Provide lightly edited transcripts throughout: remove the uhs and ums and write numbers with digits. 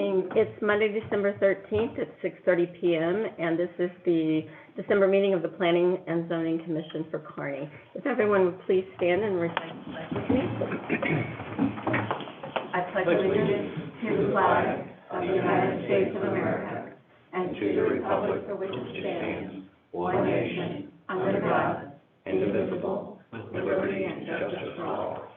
evening. It's Monday, December 13th at 6:30 p.m., and this is the December meeting of the Planning and Zoning Commission for Kearney. If everyone would please stand and recite the pledge with me. I pledge allegiance to the flag of the United States of America and to the republic for which it stands, one nation, under God, indivisible, with liberty and justice for all.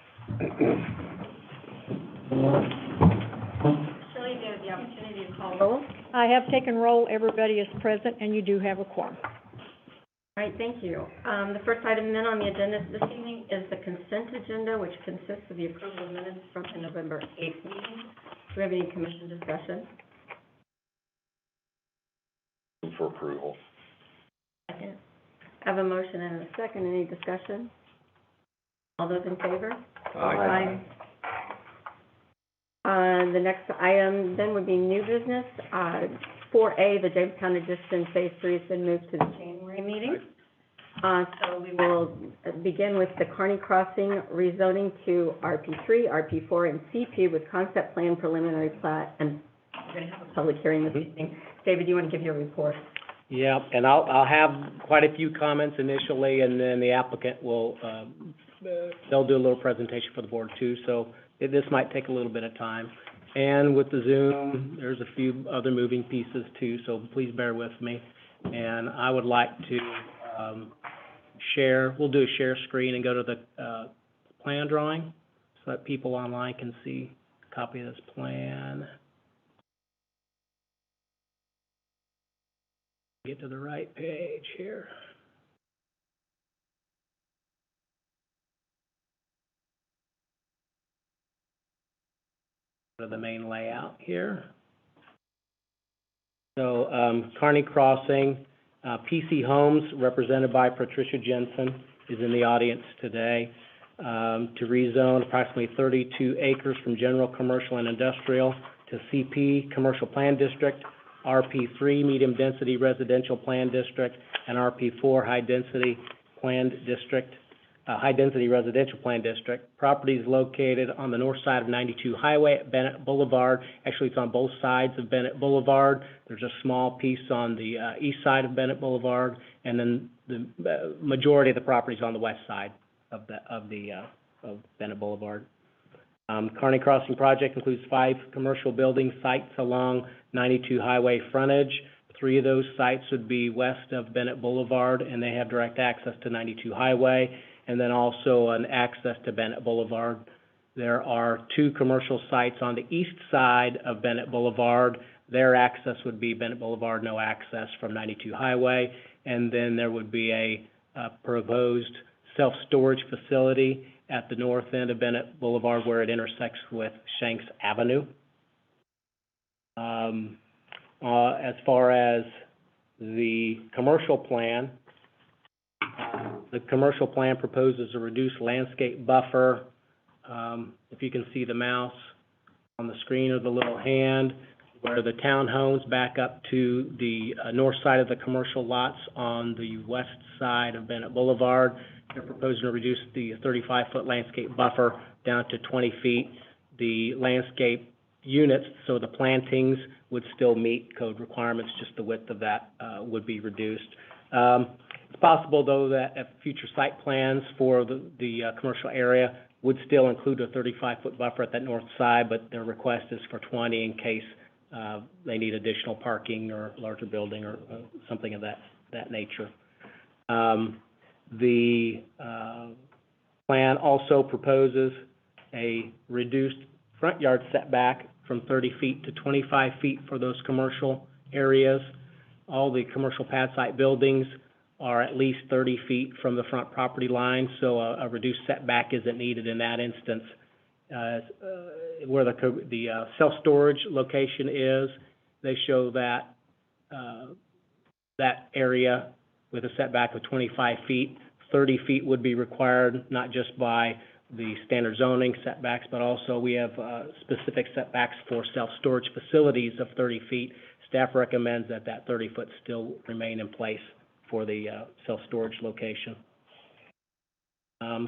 Shelley, you have the opportunity to call roll. I have taken roll. Everybody is present, and you do have a quorum. All right, thank you. The first item then on the agenda this evening is the consent agenda, which consists of the approval of minutes from the November 8th meeting. Do we have any commission discussion? For approval. Second. I have a motion and a second. Any discussion? All those in favor? Aye. The next item then would be new business. 4A, the Jamestown Addition Phase 3 has been moved to the January meeting. So we will begin with the Kearney Crossing rezoning to Rp3, Rp4, and CP with concept plan, preliminary plat, and we're going to have a public hearing this evening. David, do you want to give your report? Yeah, and I'll have quite a few comments initially, and then the applicant will, they'll do a little presentation for the board too, so this might take a little bit of time. And with the Zoom, there's a few other moving pieces too, so please bear with me. And I would like to share, we'll do a share screen and go to the plan drawing so that people online can see a copy of this plan. Get to the right page here. Go to the main layout here. So Kearney Crossing, PC Homes, represented by Patricia Jensen, is in the audience today, to rezone approximately 32 acres from general commercial and industrial to CP Commercial Plan District, Rp3 Medium Density Residential Plan District, and Rp4 High Density Planned District, High Density Residential Plan District. Property is located on the north side of 92 Highway at Bennett Boulevard. Actually, it's on both sides of Bennett Boulevard. There's a small piece on the east side of Bennett Boulevard, and then the majority of the property is on the west side of Bennett Boulevard. Kearney Crossing project includes 5 commercial building sites along 92 Highway frontage. 3 of those sites would be west of Bennett Boulevard, and they have direct access to 92 Highway, and then also an access to Bennett Boulevard. There are 2 commercial sites on the east side of Bennett Boulevard. Their access would be Bennett Boulevard, no access from 92 Highway, and then there would be a proposed self-storage facility at the north end of Bennett Boulevard where it intersects with Shanks Avenue. As far as the commercial plan proposes a reduced landscape buffer. If you can see the mouse on the screen or the little hand, where the townhomes back up to the north side of the commercial lots on the west side of Bennett Boulevard. They're proposing to reduce the 35-foot landscape buffer down to 20 feet. The landscape units, so the plantings, would still meet code requirements, just the width of that would be reduced. It's possible, though, that future site plans for the commercial area would still include a 35-foot buffer at that north side, but their request is for 20 in case they need additional parking or larger building or something of that nature. The plan also proposes a reduced front yard setback from 30 feet to 25 feet for those commercial areas. All the commercial pad site buildings are at least 30 feet from the front property line, so a reduced setback isn't needed in that instance. Where the self-storage location is, they show that that area with a setback of 25 feet, 30 feet would be required, not just by the standard zoning setbacks, but also we have specific setbacks for self-storage facilities of 30 feet. Staff recommends that 30-foot still remain in place for the self-storage location.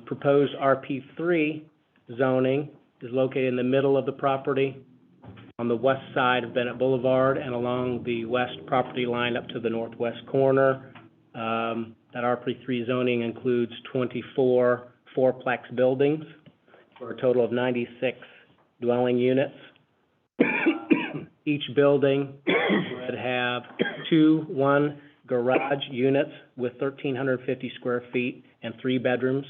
Proposed Rp3 zoning is located in the middle of the property. on the west side of Bennett Boulevard and along the west property line up to the northwest corner. That Rp3 zoning includes 24 fourplex buildings for a total of 96 dwelling units. Each building would have one garage units with 1,350 square feet and 3 bedrooms.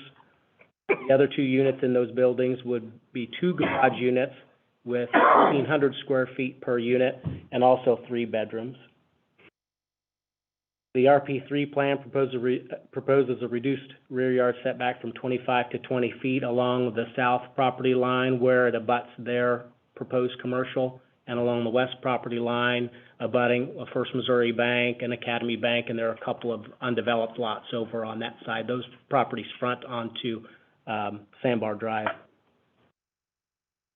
The other 2 units in those buildings would be 2 garage units with 1,500 square feet per unit and also 3 bedrooms. The Rp3 plan proposes a reduced rear yard setback from 25 to 20 feet along the south property line where it abuts their proposed commercial, and along the west property line abutting a First Missouri Bank and Academy Bank, and there are a couple of undeveloped lots over on that side. Those properties front onto Sandbar Drive.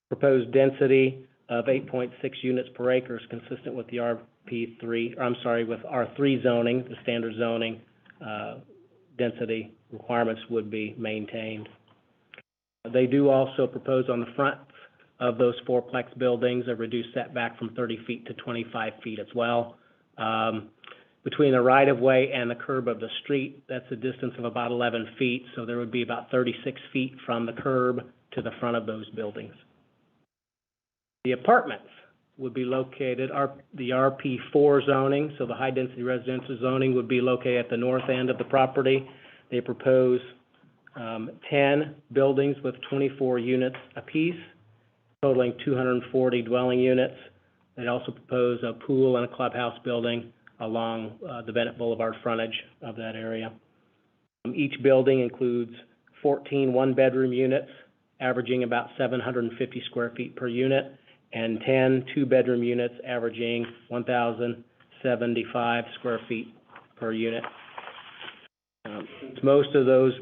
Proposed density of 8.6 units per acre is consistent with the with R3 zoning, the standard zoning. Density requirements would be maintained. They do also propose on the front of those fourplex buildings a reduced setback from 30 feet to 25 feet as well. Between the right-of-way and the curb of the street, that's a distance of about 11 feet, so there would be about 36 feet from the curb to the front of those buildings. The apartments would be located, the Rp4 zoning, so the high-density residential zoning would be located at the north end of the property. They propose 10 buildings with 24 units apiece, totaling 240 dwelling units. They also propose a pool and a clubhouse building along the Bennett Boulevard frontage of that area. Each building includes 14 one-bedroom units, averaging about 750 square feet per unit, and 10 two-bedroom units, averaging 1,075 square feet per unit. Most of those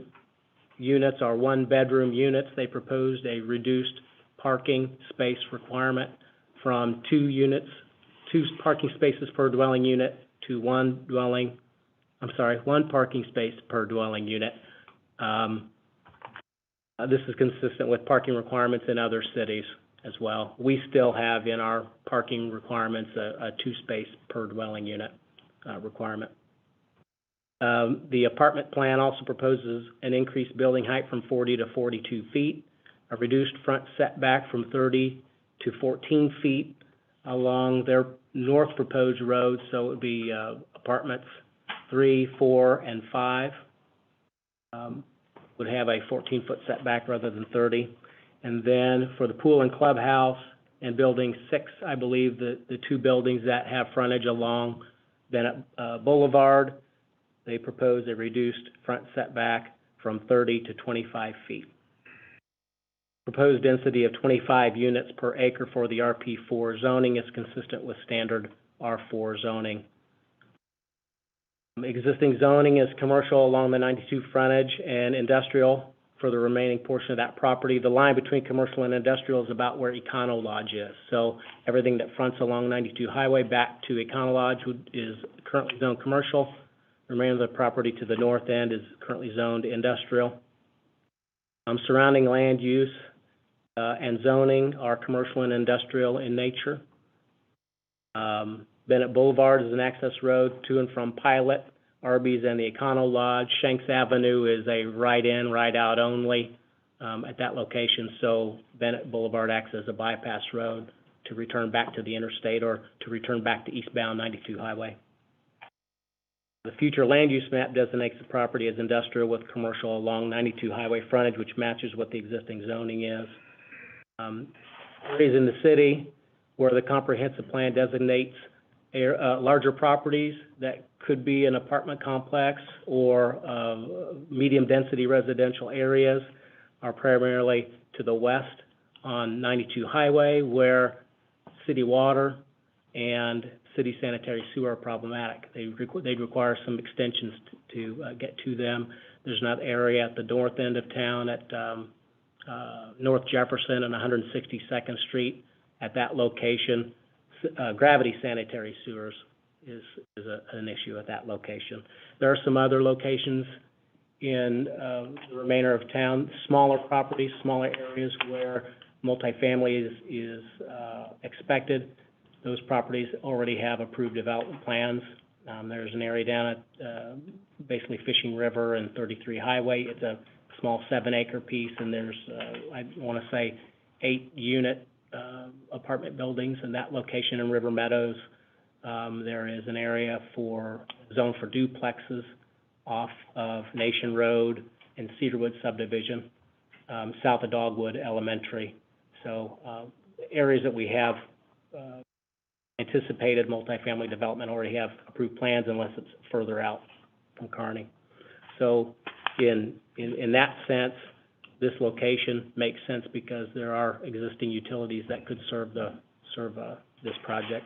units are one-bedroom units. They proposed a reduced parking space requirement from 2 parking spaces per dwelling unit to one parking space per dwelling unit. This is consistent with parking requirements in other cities as well. We still have in our parking requirements a 2-space per dwelling unit requirement. The apartment plan also proposes an increased building height from 40 to 42 feet, a reduced front setback from 30 to 14 feet along their north proposed road, so it would be apartments 3, 4, and 5 would have a 14-foot setback rather than 30. And then for the pool and clubhouse and building 6, I believe the 2 buildings that have frontage along Bennett Boulevard, they propose a reduced front setback from 30 to 25 feet. Proposed density of 25 units per acre for the Rp4 zoning is consistent with standard R4 zoning. Existing zoning is commercial along the 92 frontage and industrial for the remaining portion of that property. The line between commercial and industrial is about where Econo Lodge is. So everything that fronts along 92 Highway back to Econo Lodge is currently zoned commercial. The remainder of the property to the north end is currently zoned industrial. Surrounding land use and zoning are commercial and industrial in nature. Bennett Boulevard is an access road to and from Pilot, Arby's, and the Econo Lodge. Shanks Avenue is a right-in, right-out only at that location, so Bennett Boulevard acts as a bypass road to return back to the interstate or to return back to eastbound 92 Highway. The future land use map designates the property as industrial with commercial along 92 Highway frontage, which matches what the existing zoning is. Areas in the city where the comprehensive plan designates larger properties that could be an apartment complex or medium density residential areas are primarily to the west on 92 Highway, where city water and city sanitary sewer are problematic. They'd require some extensions to get to them. There's another area at the north end of town at North Jefferson and 162nd Street. At that location, gravity sanitary sewers is an issue at that location. There are some other locations in the remainder of town, smaller properties, smaller areas where multifamily is expected. Those properties already have approved development plans. There's an area down at, basically Fishing River and 33 Highway. It's a small 7-acre piece, and there's, I want to say, 8-unit apartment buildings in that location in River Meadows. There is an area zoned for duplexes off of Nation Road and Cedarwood subdivision, south of Dogwood Elementary. So, areas that we have anticipated multifamily development already have approved plans unless it's further out from Kearney. So in that sense, this location makes sense because there are existing utilities that could serve this project.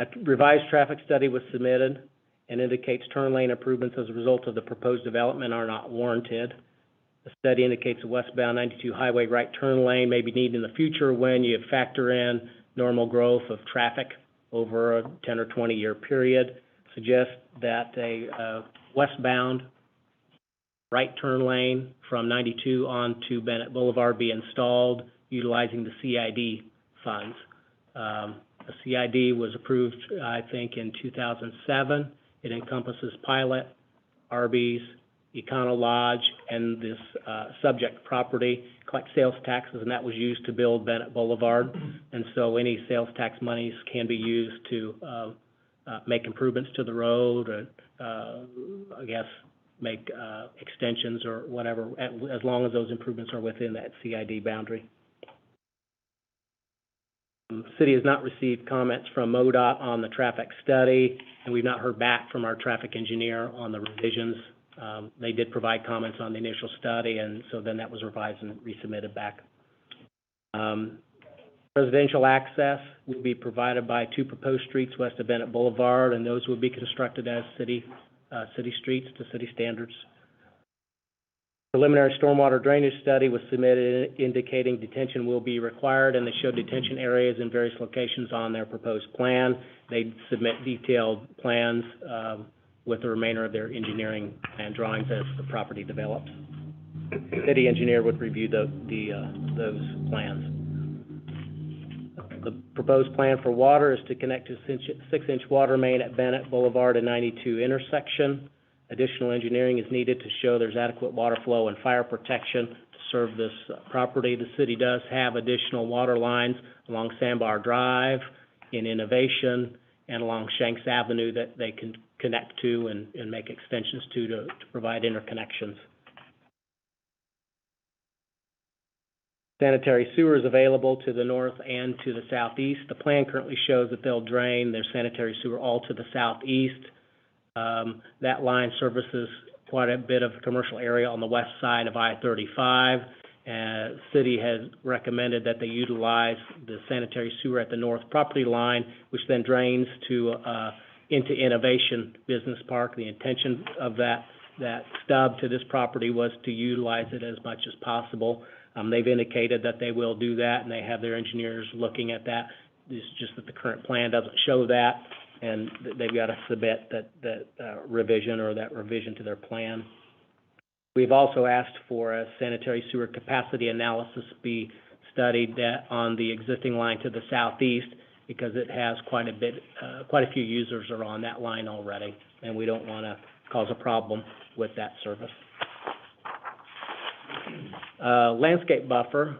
A revised traffic study was submitted and indicates turn lane improvements as a result of the proposed development are not warranted. The study indicates a westbound 92 highway right turn lane may be needed in the future when you factor in normal growth of traffic over a 10 or 20 year period. Suggests that a westbound right turn lane from 92 on to Bennett Boulevard be installed utilizing the CID funds. The CID was approved, I think, in 2007. It encompasses Pilot, Arby's, Econo Lodge, and this subject property, collect sales taxes, and that was used to build Bennett Boulevard. And so any sales tax monies can be used to make improvements to the road, or I guess make extensions or whatever, as long as those improvements are within that CID boundary. The city has not received comments from MoDOT on the traffic study, and we've not heard back from our traffic engineer on the revisions. They did provide comments on the initial study, and so then that was revised and resubmitted back. Residential access will be provided by 2 proposed streets west of Bennett Boulevard, and those will be constructed as city streets to city standards. Preliminary stormwater drainage study was submitted indicating detention will be required, and they showed detention areas in various locations on their proposed plan. They submit detailed plans with the remainder of their engineering and drawings as the property develops. The city engineer would review those plans. The proposed plan for water is to connect to 6-inch water main at Bennett Boulevard and 92 intersection. Additional engineering is needed to show there's adequate water flow and fire protection to serve this property. The city does have additional water lines along Sandbar Drive, in Innovation, and along Shanks Avenue that they can connect to and make extensions to provide interconnections. Sanitary sewers available to the north and to the southeast. The plan currently shows that they'll drain their sanitary sewer all to the southeast. That line services quite a bit of commercial area on the west side of I-35. City has recommended that they utilize the sanitary sewer at the north property line, which then drains into Innovation Business Park. The intention of that stub to this property was to utilize it as much as possible. They've indicated that they will do that, and they have their engineers looking at that. It's just that the current plan doesn't show that, and they've got to submit that revision to their plan. We've also asked for a sanitary sewer capacity analysis be studied on the existing line to the southeast, because it has quite a few users are on that line already, and we don't want to cause a problem with that service. Landscape buffer.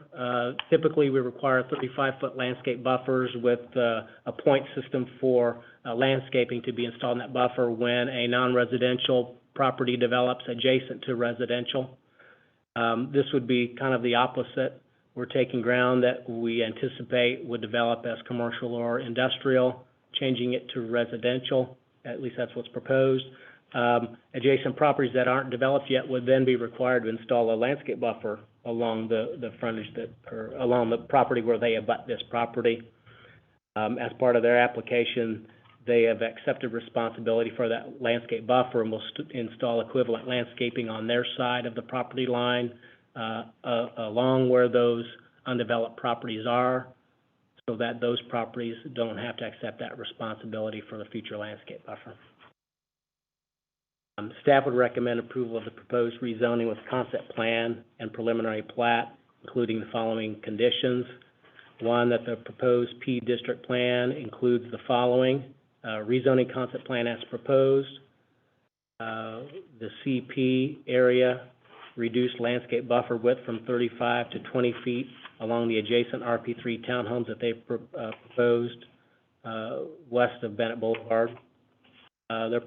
Typically, we require 35-foot landscape buffers with a point system for landscaping to be installed in that buffer when a non-residential property develops adjacent to residential. This would be kind of the opposite. We're taking ground that we anticipate would develop as commercial or industrial, changing it to residential. At least that's what's proposed. Adjacent properties that aren't developed yet would then be required to install a landscape buffer along the frontage or along the property where they abut this property. As part of their application, they have accepted responsibility for that landscape buffer and will install equivalent landscaping on their side of the property line along where those undeveloped properties are, so that those properties don't have to accept that responsibility for the future landscape buffer. Staff would recommend approval of the proposed rezoning with concept plan and preliminary plat including the following conditions. One, that the proposed P district plan includes the following: rezoning concept plan as proposed, the CP area, reduced landscape buffer width from 35 to 20 feet along the adjacent Rp3 townhomes that they proposed west of Bennett Boulevard. The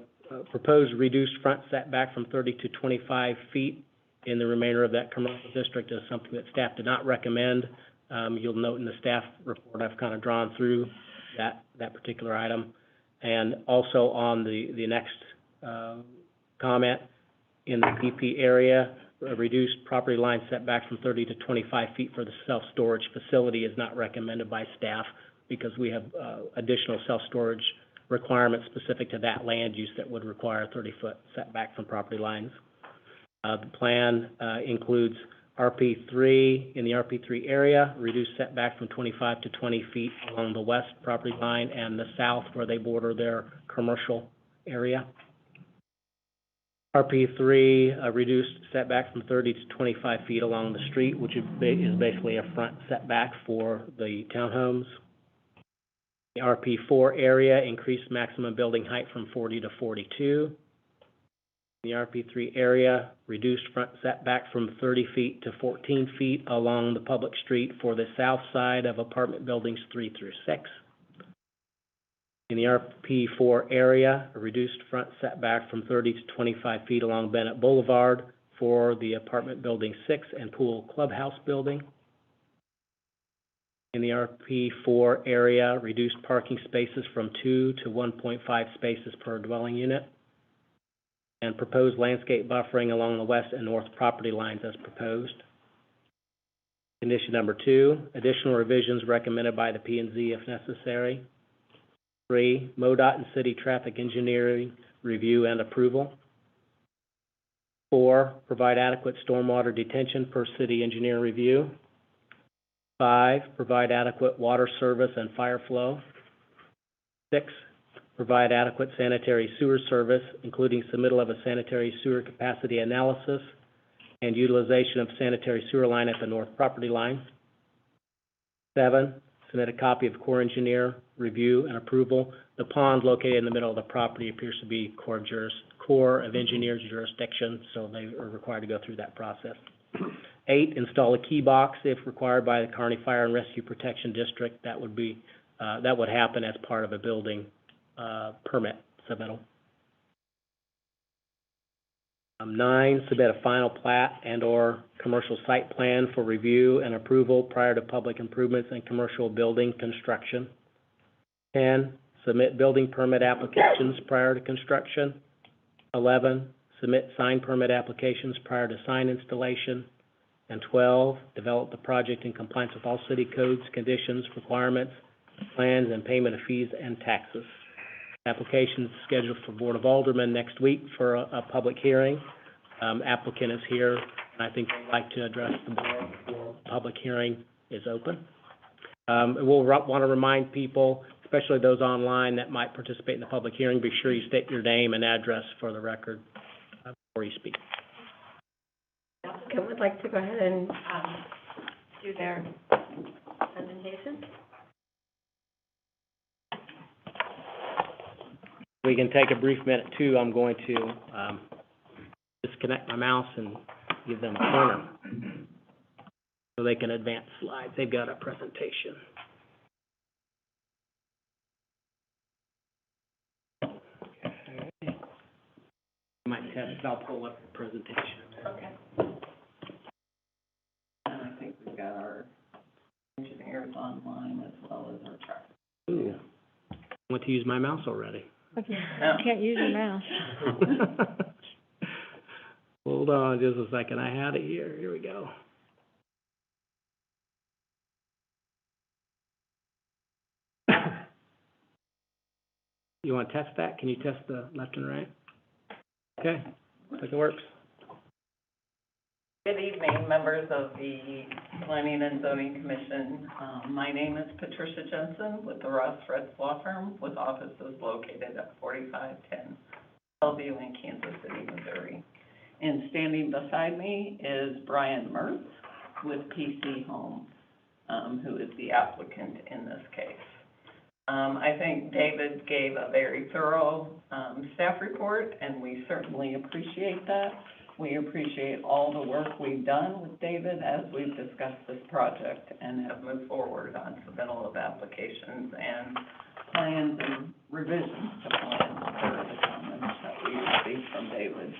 proposed reduced front setback from 30 to 25 feet in the remainder of that commercial district is something that staff did not recommend. You'll note in the staff report I've kind of drawn through that particular item. And also on the next comment, in the PP area, a reduced property line setback from 30 to 25 feet for the self-storage facility is not recommended by staff because we have additional self-storage requirements specific to that land use that would require a 30-foot setback from property lines. The plan includes Rp3 in the Rp3 area, reduced setback from 25 to 20 feet along the west property line and the south where they border their commercial area. Rp3, a reduced setback from 30 to 25 feet along the street, which is basically a front setback for the townhomes. The Rp4 area, increased maximum building height from 40 to 42. The Rp3 area, reduced front setback from 30 feet to 14 feet along the public street for the south side of apartment buildings 3 through 6. In the Rp4 area, a reduced front setback from 30 to 25 feet along Bennett Boulevard for the apartment building 6 and pool clubhouse building. In the Rp4 area, reduced parking spaces from 2 to 1.5 spaces per dwelling unit. And proposed landscape buffering along the west and north property lines as proposed. Condition number 2, additional revisions recommended by the P&Z if necessary. 3, MoDOT and city traffic engineering review and approval. 4, provide adequate stormwater detention per city engineer review. 5, provide adequate water service and fire flow. 6, provide adequate sanitary sewer service, including submittal of a sanitary sewer capacity analysis and utilization of sanitary sewer line at the north property line. 7, submit a copy of Corps engineer review and approval. The pond located in the middle of the property appears to be Corps of Engineers jurisdiction, so they are required to go through that process. 8, install a key box if required by the Kearney Fire and Rescue Protection District. That would happen as part of a building permit submittal. 9, submit a final plat and or commercial site plan for review and approval prior to public improvements and commercial building construction. 10, submit building permit applications prior to construction. 11, submit sign permit applications prior to sign installation. And 12, develop the project in compliance with all city codes, conditions, requirements, plans, and payment of fees and taxes. Application is scheduled for Board of Aldermen next week for a public hearing. Applicant is here, and I think they'd like to address the board before public hearing is open. We'll want to remind people, especially those online that might participate in the public hearing, be sure you state your name and address for the record before you speak. The applicant would like to go ahead and do their presentation. We can take a brief minute too. I'm going to disconnect my mouse and give them a pointer so they can advance slides. They've got a presentation. Okay. Might test. I'll pull up the presentation. Okay. And I think we've got our engineers online as well as our truck. Ooh. I want to use my mouse already. I can't use your mouse. Hold on just a second. I had it here. Here we go. You want to test that? Can you test the left and right? Okay. Looks like it works. Good evening, members of the Planning and Zoning Commission. My name is Patricia Jensen with the Ross Fritz Law Firm with offices located at 4510 Bellevue in Kansas City, Missouri. And standing beside me is Brian Mertz, with PC Homes, who is the applicant in this case. I think David gave a very thorough, staff report, and we certainly appreciate that. We appreciate all the work we've done with David as we've discussed this project and have moved forward on submittal of applications and plans and revisions to plans per the comments that we received from David.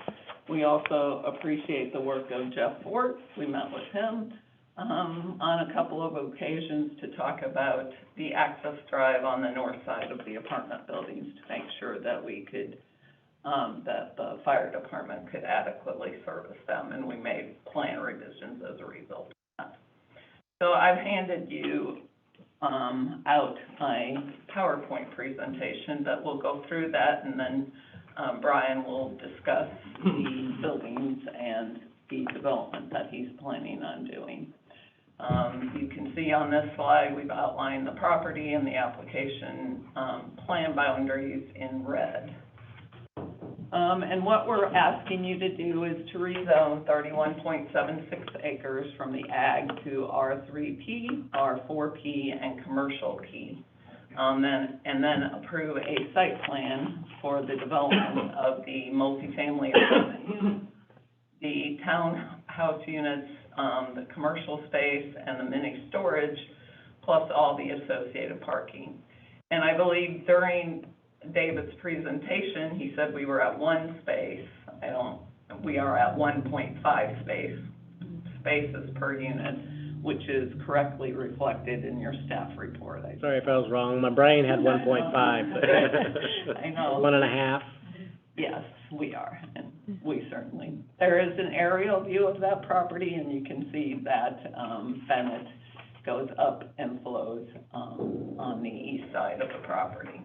We also appreciate the work of Jeff Fort. We met with him on a couple of occasions to talk about the access drive on the north side of the apartment buildings to make sure that we could, that the fire department could adequately service them, and we made plan revisions as a result of that. So I've handed you out my PowerPoint presentation that will go through that, and then Brian will discuss the buildings and the development that he's planning on doing. You can see on this slide, we've outlined the property and the application plan boundaries in red. And what we're asking you to do is to rezone 31.76 acres from the ag to R3P, R4P, and commercial P. And then approve a site plan for the development of the multifamily apartment units, the townhouse units, the commercial space, and the mini storage, plus all the associated parking. And I believe during David's presentation, he said we were at one space. We are at 1.5 spaces per unit, which is correctly reflected in your staff report. Sorry if I was wrong. My brain had 1.5. I know. 1.5. Yes, we are, and we certainly. There is an aerial view of that property, and you can see that Bennett goes up and flows on the east side of the property.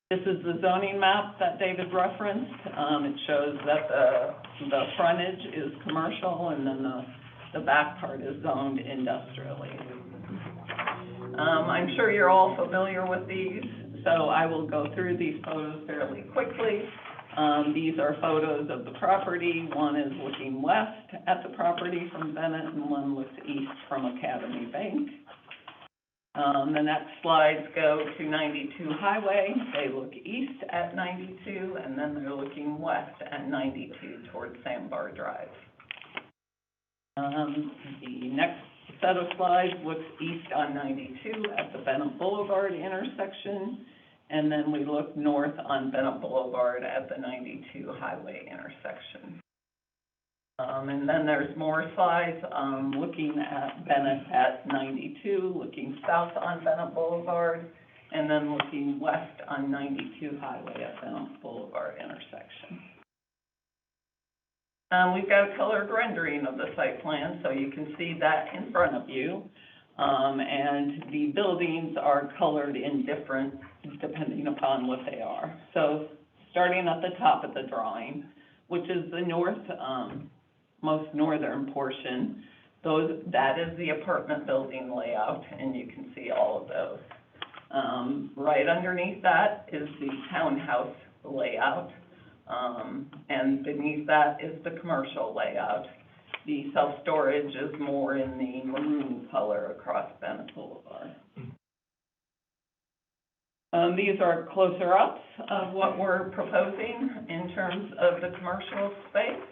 This is the zoning map that David referenced. It shows that the frontage is commercial, and then the back part is zoned industrially. I'm sure you're all familiar with these, so I will go through these photos fairly quickly. These are photos of the property. One is looking west at the property from Bennett, and one looks east from Academy Bank. The next slides go to 92 Highway. They look east at 92, and then they're looking west at 92 towards Sandbar Drive. The next set of slides looks east on 92 at the Bennett Boulevard intersection, and then we look north on Bennett Boulevard at the 92 Highway intersection. And then there's more slides looking at Bennett at 92, looking south on Bennett Boulevard, and then looking west on 92 Highway at Bennett Boulevard intersection. We've got a colored rendering of the site plan, so you can see that in front of you. And the buildings are colored in different, depending upon what they are. So starting at the top of the drawing, which is the most northern portion, that is the apartment building layout, and you can see all of those. Right underneath that is the townhouse layout, and beneath that is the commercial layout. The self-storage is more in the maroon color across Bennett Boulevard. These are closer ups of what we're proposing in terms of the commercial space.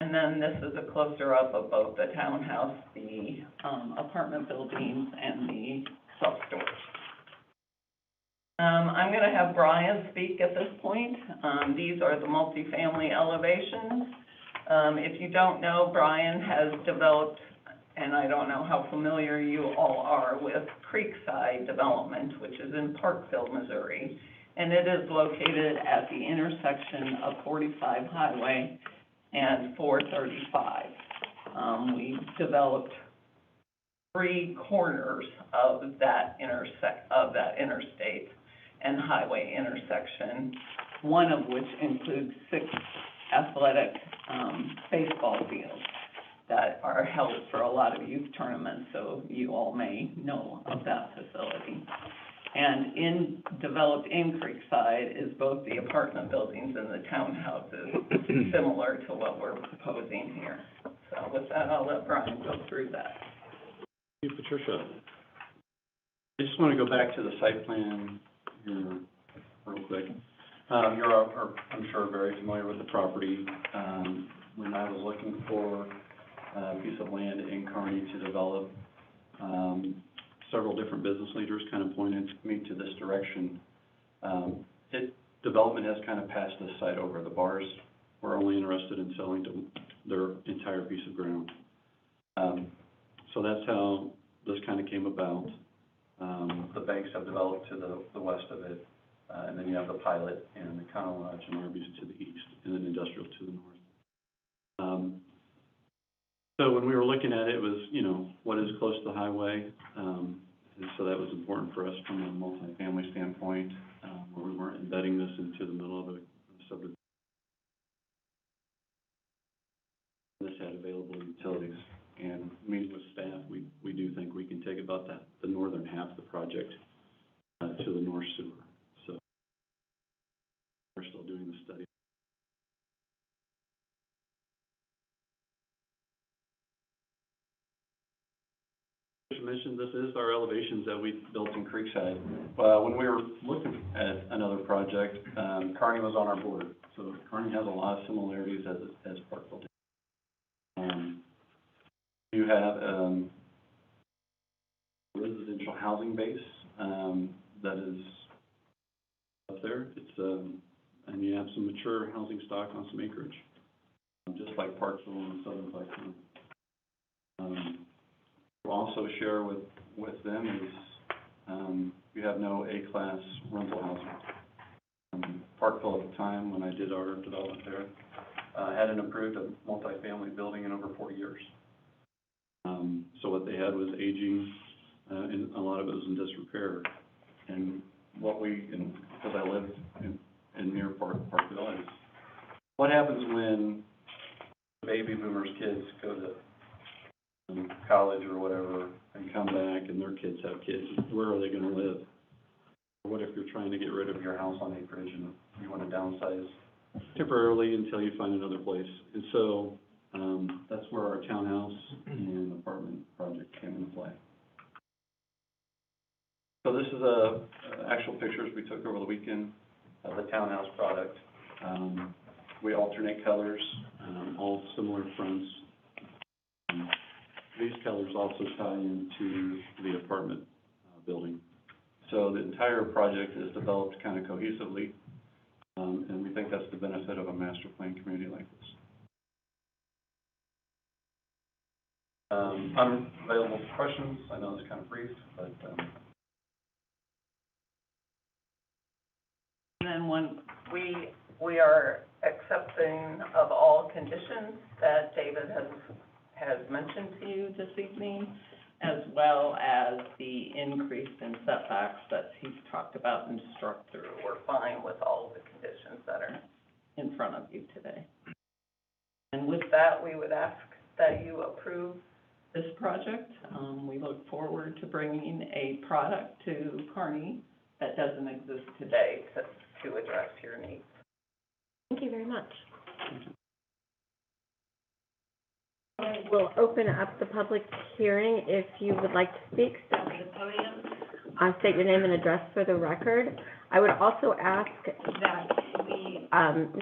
And then this is a closer up of both the townhouse, the apartment buildings, and the self-storage. I'm going to have Brian speak at this point. These are the multifamily elevations. If you don't know, Brian has developed, and I don't know how familiar you all are with Creekside Development, which is in Parkville, Missouri, and it is located at the intersection of 45 Highway and 435. We've developed 3 corners of that interstate and highway intersection, one of which includes 6 athletic baseball fields that are held for a lot of youth tournaments, so you all may know of that facility. And developed in Creekside is both the apartment buildings and the townhouses, similar to what we're proposing here. So with that, I'll let Brian go through that. Thank you, Patricia. I just want to go back to the site plan here real quick. I'm sure, very familiar with the property. When I was looking for a piece of land in Kearney to develop, several different business leaders kind of pointed me to this direction. Development has kind of passed this site over. The bars were only interested in selling to their entire piece of ground. So that's how this kind of came about. The banks have developed to the west of it, and then you have the Pilot and the Econo Lodge and Arby's to the east, and then industrial to the north. So when we were looking at it, it was, what is close to the highway, and so that was important for us from a multifamily standpoint, where we weren't embedding this into the middle of a subdivision. This had available utilities, and meeting with staff, we do think we can take about the northern half of the project to the North Sewer. So we're still doing the study. As mentioned, this is our elevations that we built in Creekside. When we were looking at another project, Kearney was on our board. So Kearney has a lot of similarities as Parkville. You have residential housing base that is up there. It's and you have some mature housing stock on some acreage, just like Parkville and Southern Pike. We'll also share with them is you have no A-class rental housing. Parkville at the time, when I did our development there, hadn't approved a multifamily building in over 40 years. So what they had was aging, and a lot of it was in disrepair. And because I lived in near Parkville, is what happens when baby boomers' kids go to college or whatever and come back and their kids have kids? Where are they going to live? Or what if you're trying to get rid of your house on acreage and you want to downsize temporarily until you find another place? And so that's where our townhouse and apartment project came into play. So this is actual pictures we took over the weekend of the townhouse product. We alternate colors, all similar fronts. These colors also tie into the apartment building. So the entire project is developed kind of cohesively, and we think that's the benefit of a master plan community like this. I'm available for questions. I know it's kind of brief, but And then when we are accepting of all conditions that David has mentioned to you this evening, as well as the increase in setbacks that he's talked about and struck through. We're fine with all the conditions that are in front of you today. And with that, we would ask that you approve this project. We look forward to bringing a product to Kearney that doesn't exist today to address your needs. Thank you very much. We'll open up the public hearing. If you would like to speak, step to the podium, state your name and address for the record. I would also ask that we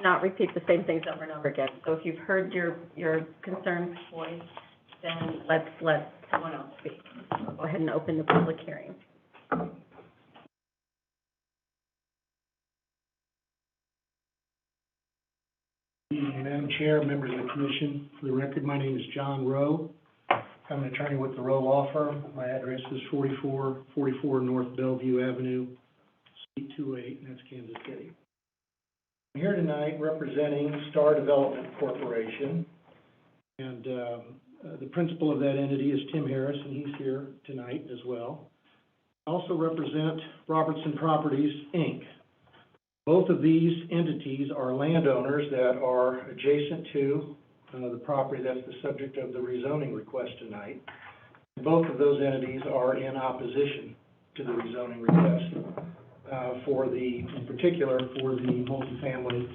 not repeat the same things over and over again. So if you've heard your concerns voiced, then let's let someone else speak. So go ahead and open the public hearing. Madam Chair, members of the commission, for the record, my name is John Rowe. I'm an attorney with the Rowe Law Firm. My address is 4444 North Bellevue Avenue, Suite 208, and that's Kansas City. I'm here tonight representing Star Development Corporation, and the principal of that entity is Tim Harris, and he's here tonight as well. I also represent Robertson Properties, Inc. Both of these entities are landowners that are adjacent to the property that's the subject of the rezoning request tonight. Both of those entities are in opposition to the rezoning request in particular for the multifamily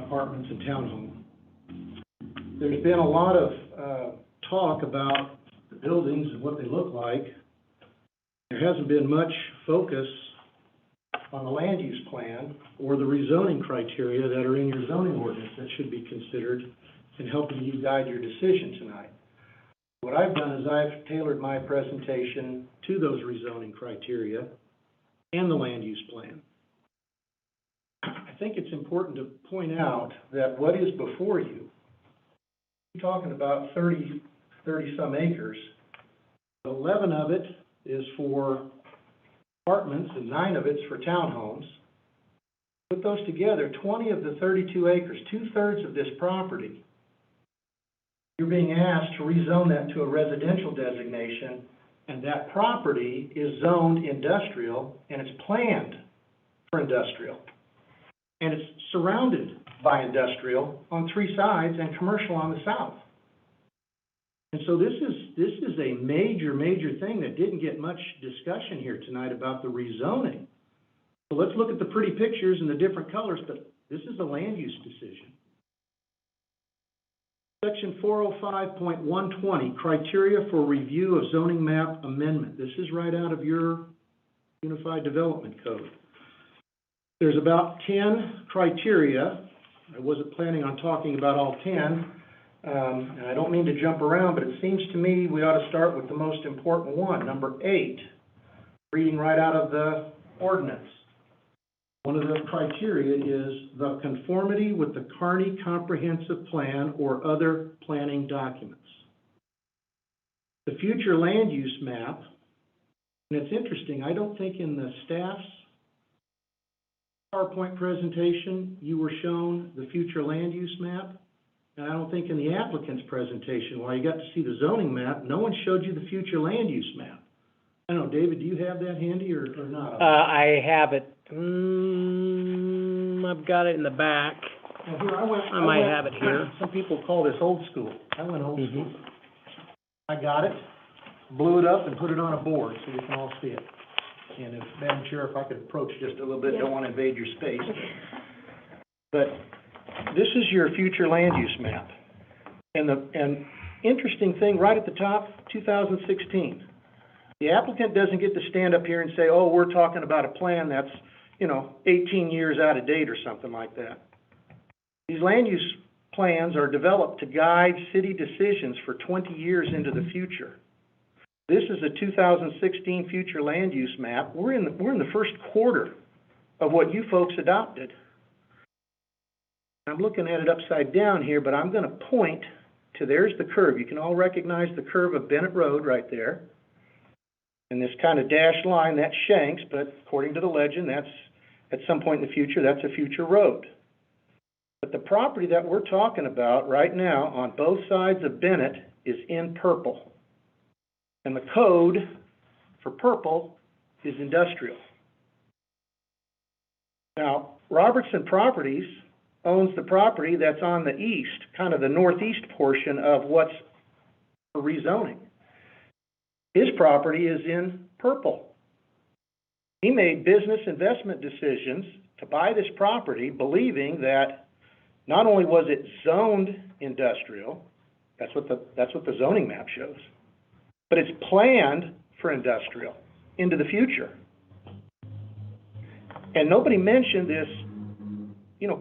apartments and townhomes. there's been a lot of, talk about the buildings and what they look like. There hasn't been much focus on the land use plan or the rezoning criteria that are in your zoning ordinance that should be considered in helping you guide your decision tonight. What I've done is I've tailored my presentation to those rezoning criteria and the land use plan. I think it's important to point out that what is before you, you're talking about 30-some acres. 11 of it is for apartments and 9 of it's for townhomes. Put those together, 20 of the 32 acres, 2/3 of this property, you're being asked to rezone that to a residential designation, and that property is zoned industrial, and it's planned for industrial. And it's surrounded by industrial on 3 sides and commercial on the south. And so this is a major thing that didn't get much discussion here tonight about the rezoning. So let's look at the pretty pictures and the different colors, but this is a land use decision. Section 405.120, criteria for review of zoning map amendment. This is right out of your Unified Development Code. There's about 10 criteria. I wasn't planning on talking about all 10. And I don't mean to jump around, but it seems to me we ought to start with the most important one, number 8, reading right out of the ordinance. One of the criteria is the conformity with the Kearney Comprehensive Plan or other planning documents. The future land use map, and it's interesting, I don't think in the staff's PowerPoint presentation you were shown the future land use map. And I don't think in the applicant's presentation, while you got to see the zoning map, no one showed you the future land use map. I don't know, David, do you have that handy or not? I have it. I've got it in the back. Well, here, I might have it here. Some people call this old school. I went old Mm-hmm. school. I got it, blew it up, and put it on a board so we can all see it. And if, Madam Chair, if I could approach just a little bit, don't want to invade your space. But this is your future land use map. And interesting thing, right at the top, 2016. The applicant doesn't get to stand up here and say, oh, we're talking about a plan that's, 18 years out of date or something like that. These land use plans are developed to guide city decisions for 20 years into the future. This is a 2016 future land use map. We're in the first quarter of what you folks adopted. I'm looking at it upside down here, but I'm going to point to, there's the curve. You can all recognize the curve of Bennett Road right there. And this kind of dashed line, that's Shanks, but according to the legend, that's, at some point in the future, that's a future road. But the property that we're talking about right now on both sides of Bennett is in purple. And the code for purple is industrial. Now, Robertson Properties owns the property that's on the east, kind of the northeast portion of what's for rezoning. His property is in purple. He made business investment decisions to buy this property believing that not only was it zoned industrial, that's what the zoning map shows, but it's planned for industrial into the future. And nobody mentioned this.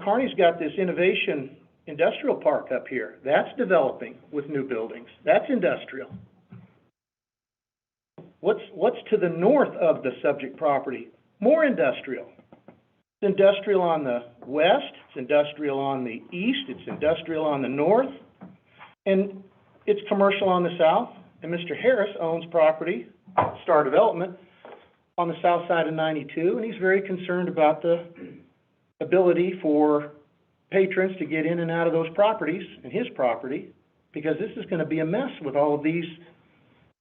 Kearney's got this innovation industrial park up here. That's developing with new buildings. That's industrial. What's to the north of the subject property? More industrial. It's industrial on the west, it's industrial on the east, it's industrial on the north, and it's commercial on the south. And Mr. Harris owns property, Star Development, on the south side of 92, and he's very concerned about the ability for patrons to get in and out of those properties and his property, because this is going to be a mess with all of these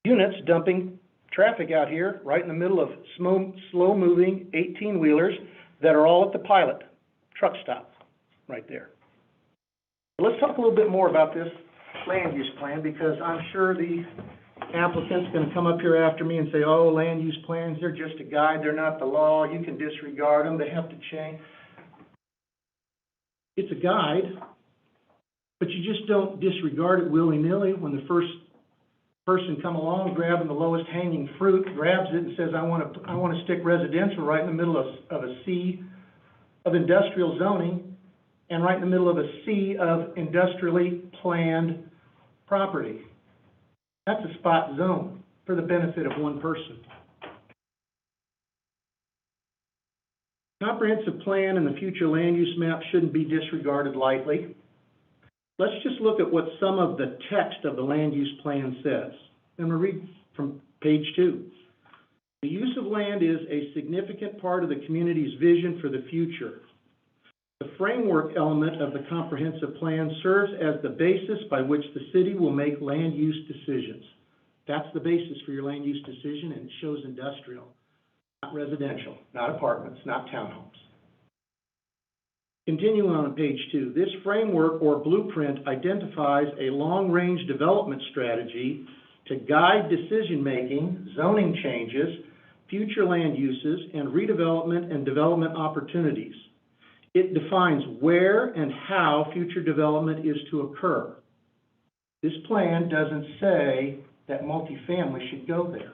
units dumping traffic out here right in the middle of slow-moving 18-wheelers that are all at the Pilot truck stop right there. Let's talk a little bit more about this land use plan, because I'm sure the applicant's going to come up here after me and say, oh, land use plans, they're just a guide, they're not the law, you can disregard them, they have to change. It's a guide, But you just don't disregard it willy-nilly when the first person come along, grabbing the lowest hanging fruit, grabs it and says, I want to stick residential right in the middle of a sea of industrial zoning and right in the middle of a sea of industrially planned property. That's a spot zone for the benefit of one person. Comprehensive plan and the future land use map shouldn't be disregarded lightly. Let's just look at what some of the text of the land use plan says. And we'll read from page 2. The use of land is a significant part of the community's vision for the future. The framework element of the comprehensive plan serves as the basis by which the city will make land use decisions. That's the basis for your land use decision, and it shows industrial, not residential, not apartments, not townhomes. Continuing on page 2, this framework or blueprint identifies a long-range development strategy to guide decision-making, zoning changes, future land uses, and redevelopment and development opportunities. It defines where and how future development is to occur. This plan doesn't say that multifamily should go there.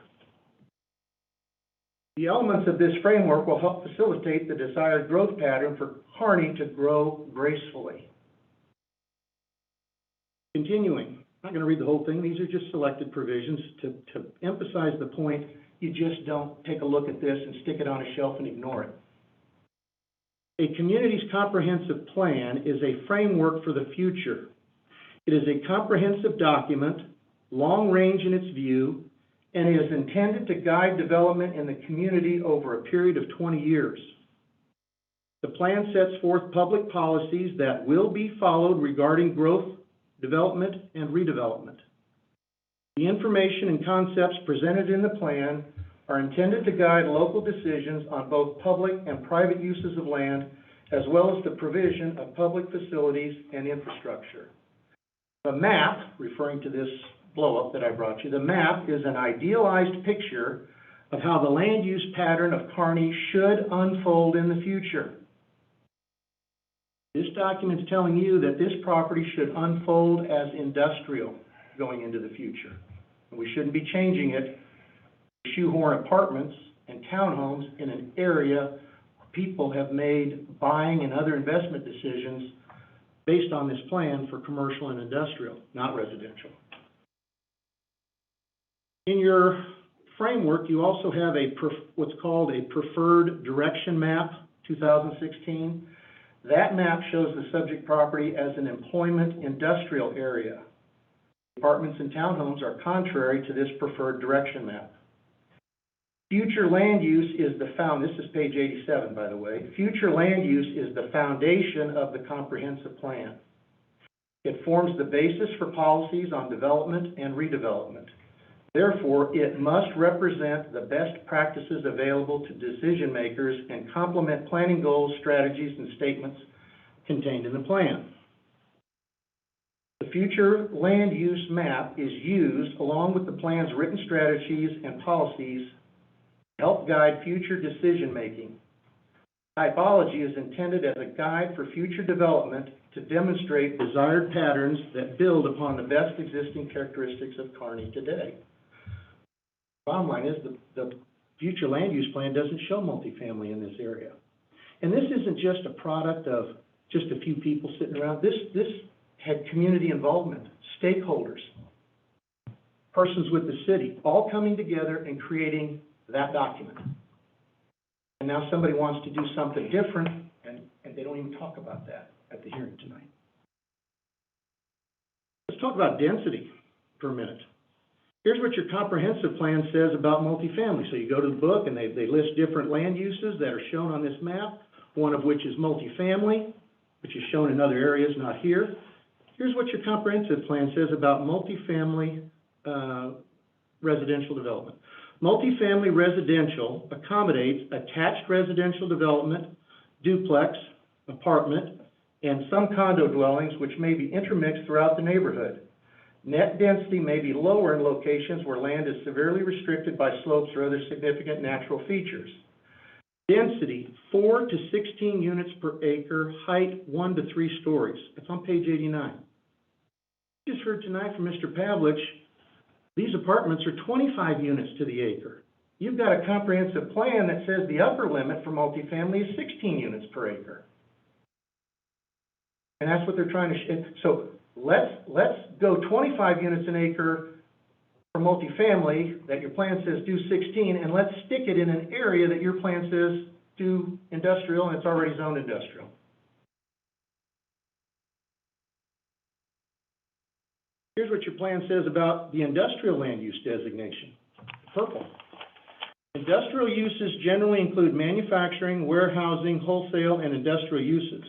The elements of this framework will help facilitate the desired growth pattern for Kearney to grow gracefully. Continuing, I'm not going to read the whole thing. These are just selected provisions to emphasize the point. You just don't take a look at this and stick it on a shelf and ignore it. A community's comprehensive plan is a framework for the future. It is a comprehensive document, long range in its view, and is intended to guide development in the community over a period of 20 years. The plan sets forth public policies that will be followed regarding growth, development, and redevelopment. The information and concepts presented in the plan are intended to guide local decisions on both public and private uses of land, as well as the provision of public facilities and infrastructure. The map, referring to this blow-up that I brought you, the map is an idealized picture of how the land use pattern of Kearney should unfold in the future. This document is telling you that this property should unfold as industrial going into the future. And we shouldn't be changing it to shoehorn apartments and townhomes in an area where people have made buying and other investment decisions based on this plan for commercial and industrial, not residential. In your framework, you also have what's called a preferred direction map, 2016. That map shows the subject property as an employment industrial area. Apartments and townhomes are contrary to this preferred direction map. Future land use is this is page 87, by the way. Future land use is the foundation of the comprehensive plan. It forms the basis for policies on development and redevelopment. Therefore, it must represent the best practices available to decision makers and complement planning goals, strategies, and statements contained in the plan. The future land use map is used along with the plan's written strategies and policies to help guide future decision making. Typology is intended as a guide for future development to demonstrate desired patterns that build upon the best existing characteristics of Kearney today. Bottom line is the future land use plan doesn't show multifamily in this area. And this isn't just a product of just a few people sitting around. This had community involvement, stakeholders, persons with the city, all coming together and creating that document. And now somebody wants to do something different, and they don't even talk about that at the hearing tonight. Let's talk about density for a minute. Here's what your comprehensive plan says about multifamily. So you go to the book, and they list different land uses that are shown on this map, one of which is multifamily, which is shown in other areas, not here. Here's what your comprehensive plan says about multifamily residential development. Multifamily residential accommodates attached residential development, duplex, apartment, and some condo dwellings which may be intermixed throughout the neighborhood. Net density may be lower in locations where land is severely restricted by slopes or other significant natural features. Density, 4 to 16 units per acre, height 1 to 3 stories. It's on page 89. Just heard tonight from Mr. Pavlich, these apartments are 25 units to the acre. You've got a comprehensive plan that says the upper limit for multifamily is 16 units per acre. And that's what they're trying to, so let's go 25 units an acre for multifamily, that your plan says do 16, and let's stick it in an area that your plan says do industrial, and it's already zoned industrial. Here's what your plan says about the industrial land use designation, purple. Industrial uses generally include manufacturing, warehousing, wholesale, and industrial uses.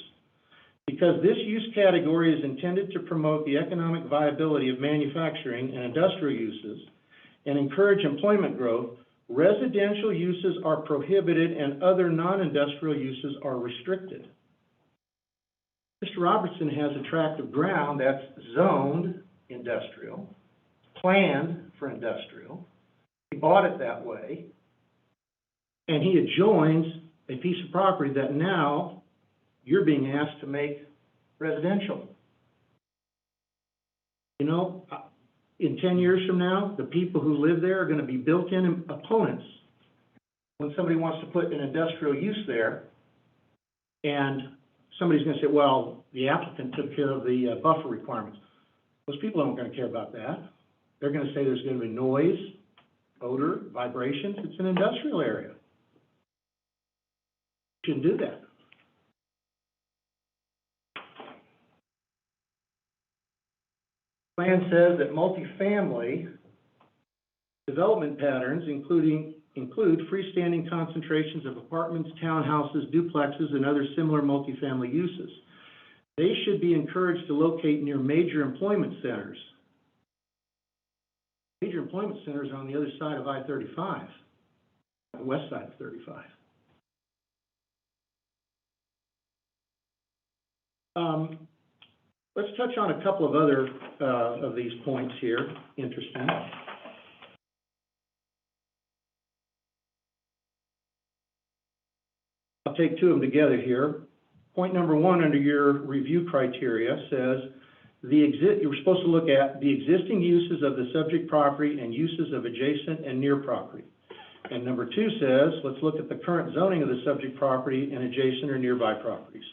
Because this use category is intended to promote the economic viability of manufacturing and industrial uses and encourage employment growth, residential uses are prohibited and other non-industrial uses are restricted. Mr. Robertson has a tract of ground that's zoned industrial, planned for industrial. He bought it that way, and he adjoins a piece of property that now you're being asked to make residential. You know, in 10 years from now, the people who live there are going to be built-in opponents when somebody wants to put an industrial use there, and somebody's going to say, well, the applicant took care of the buffer requirements. Those people aren't going to care about that. They're going to say there's going to be noise, odor, vibrations. It's an industrial area. You shouldn't do that. Plan says that multifamily development patterns include freestanding concentrations of apartments, townhouses, duplexes, and other similar multifamily uses. They should be encouraged to locate near major employment centers. Major employment centers are on the other side of I-35, the west side of 35. Let's touch on a couple of other of these points here. Interesting. I'll take two of them together here. Point number one under your review criteria says you're supposed to look at the existing uses of the subject property and uses of adjacent and near property. And number two says, let's look at the current zoning of the subject property and adjacent or nearby properties.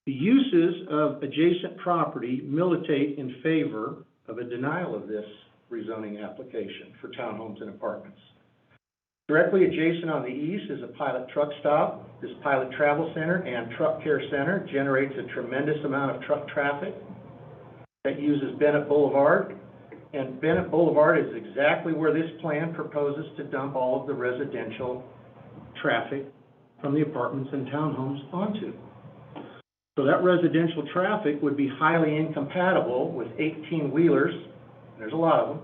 The uses of adjacent property militate in favor of a denial of this rezoning application for townhomes and apartments. Directly adjacent on the east is a pilot truck stop. This pilot travel center and truck care center generates a tremendous amount of truck traffic that uses Bennett Boulevard. And Bennett Boulevard is exactly where this plan proposes to dump all of the residential traffic from the apartments and townhomes onto. So that residential traffic would be highly incompatible with 18-wheelers. There's a lot of them.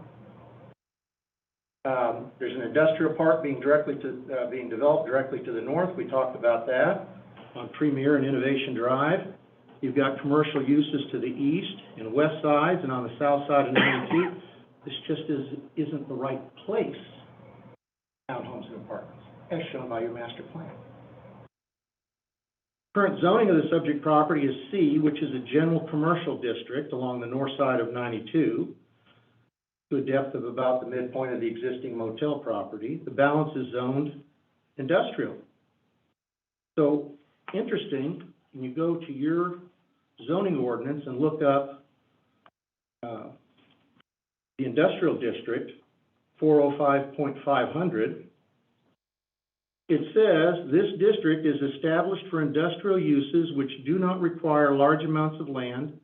There's an industrial park being developed directly to the north. We talked about that on Premier and Innovation Drive. You've got commercial uses to the east and west sides, and on the south side of 92. This just isn't the right place. Townhomes and apartments, as shown by your master plan. Current zoning of the subject property is C, which is a general commercial district along the north side of 92. To a depth of about the midpoint of the existing motel property. The balance is zoned industrial. So, interesting, when you go to your zoning ordinance and look up the industrial district, 405.500, it says this district is established for industrial uses which do not require large amounts of land,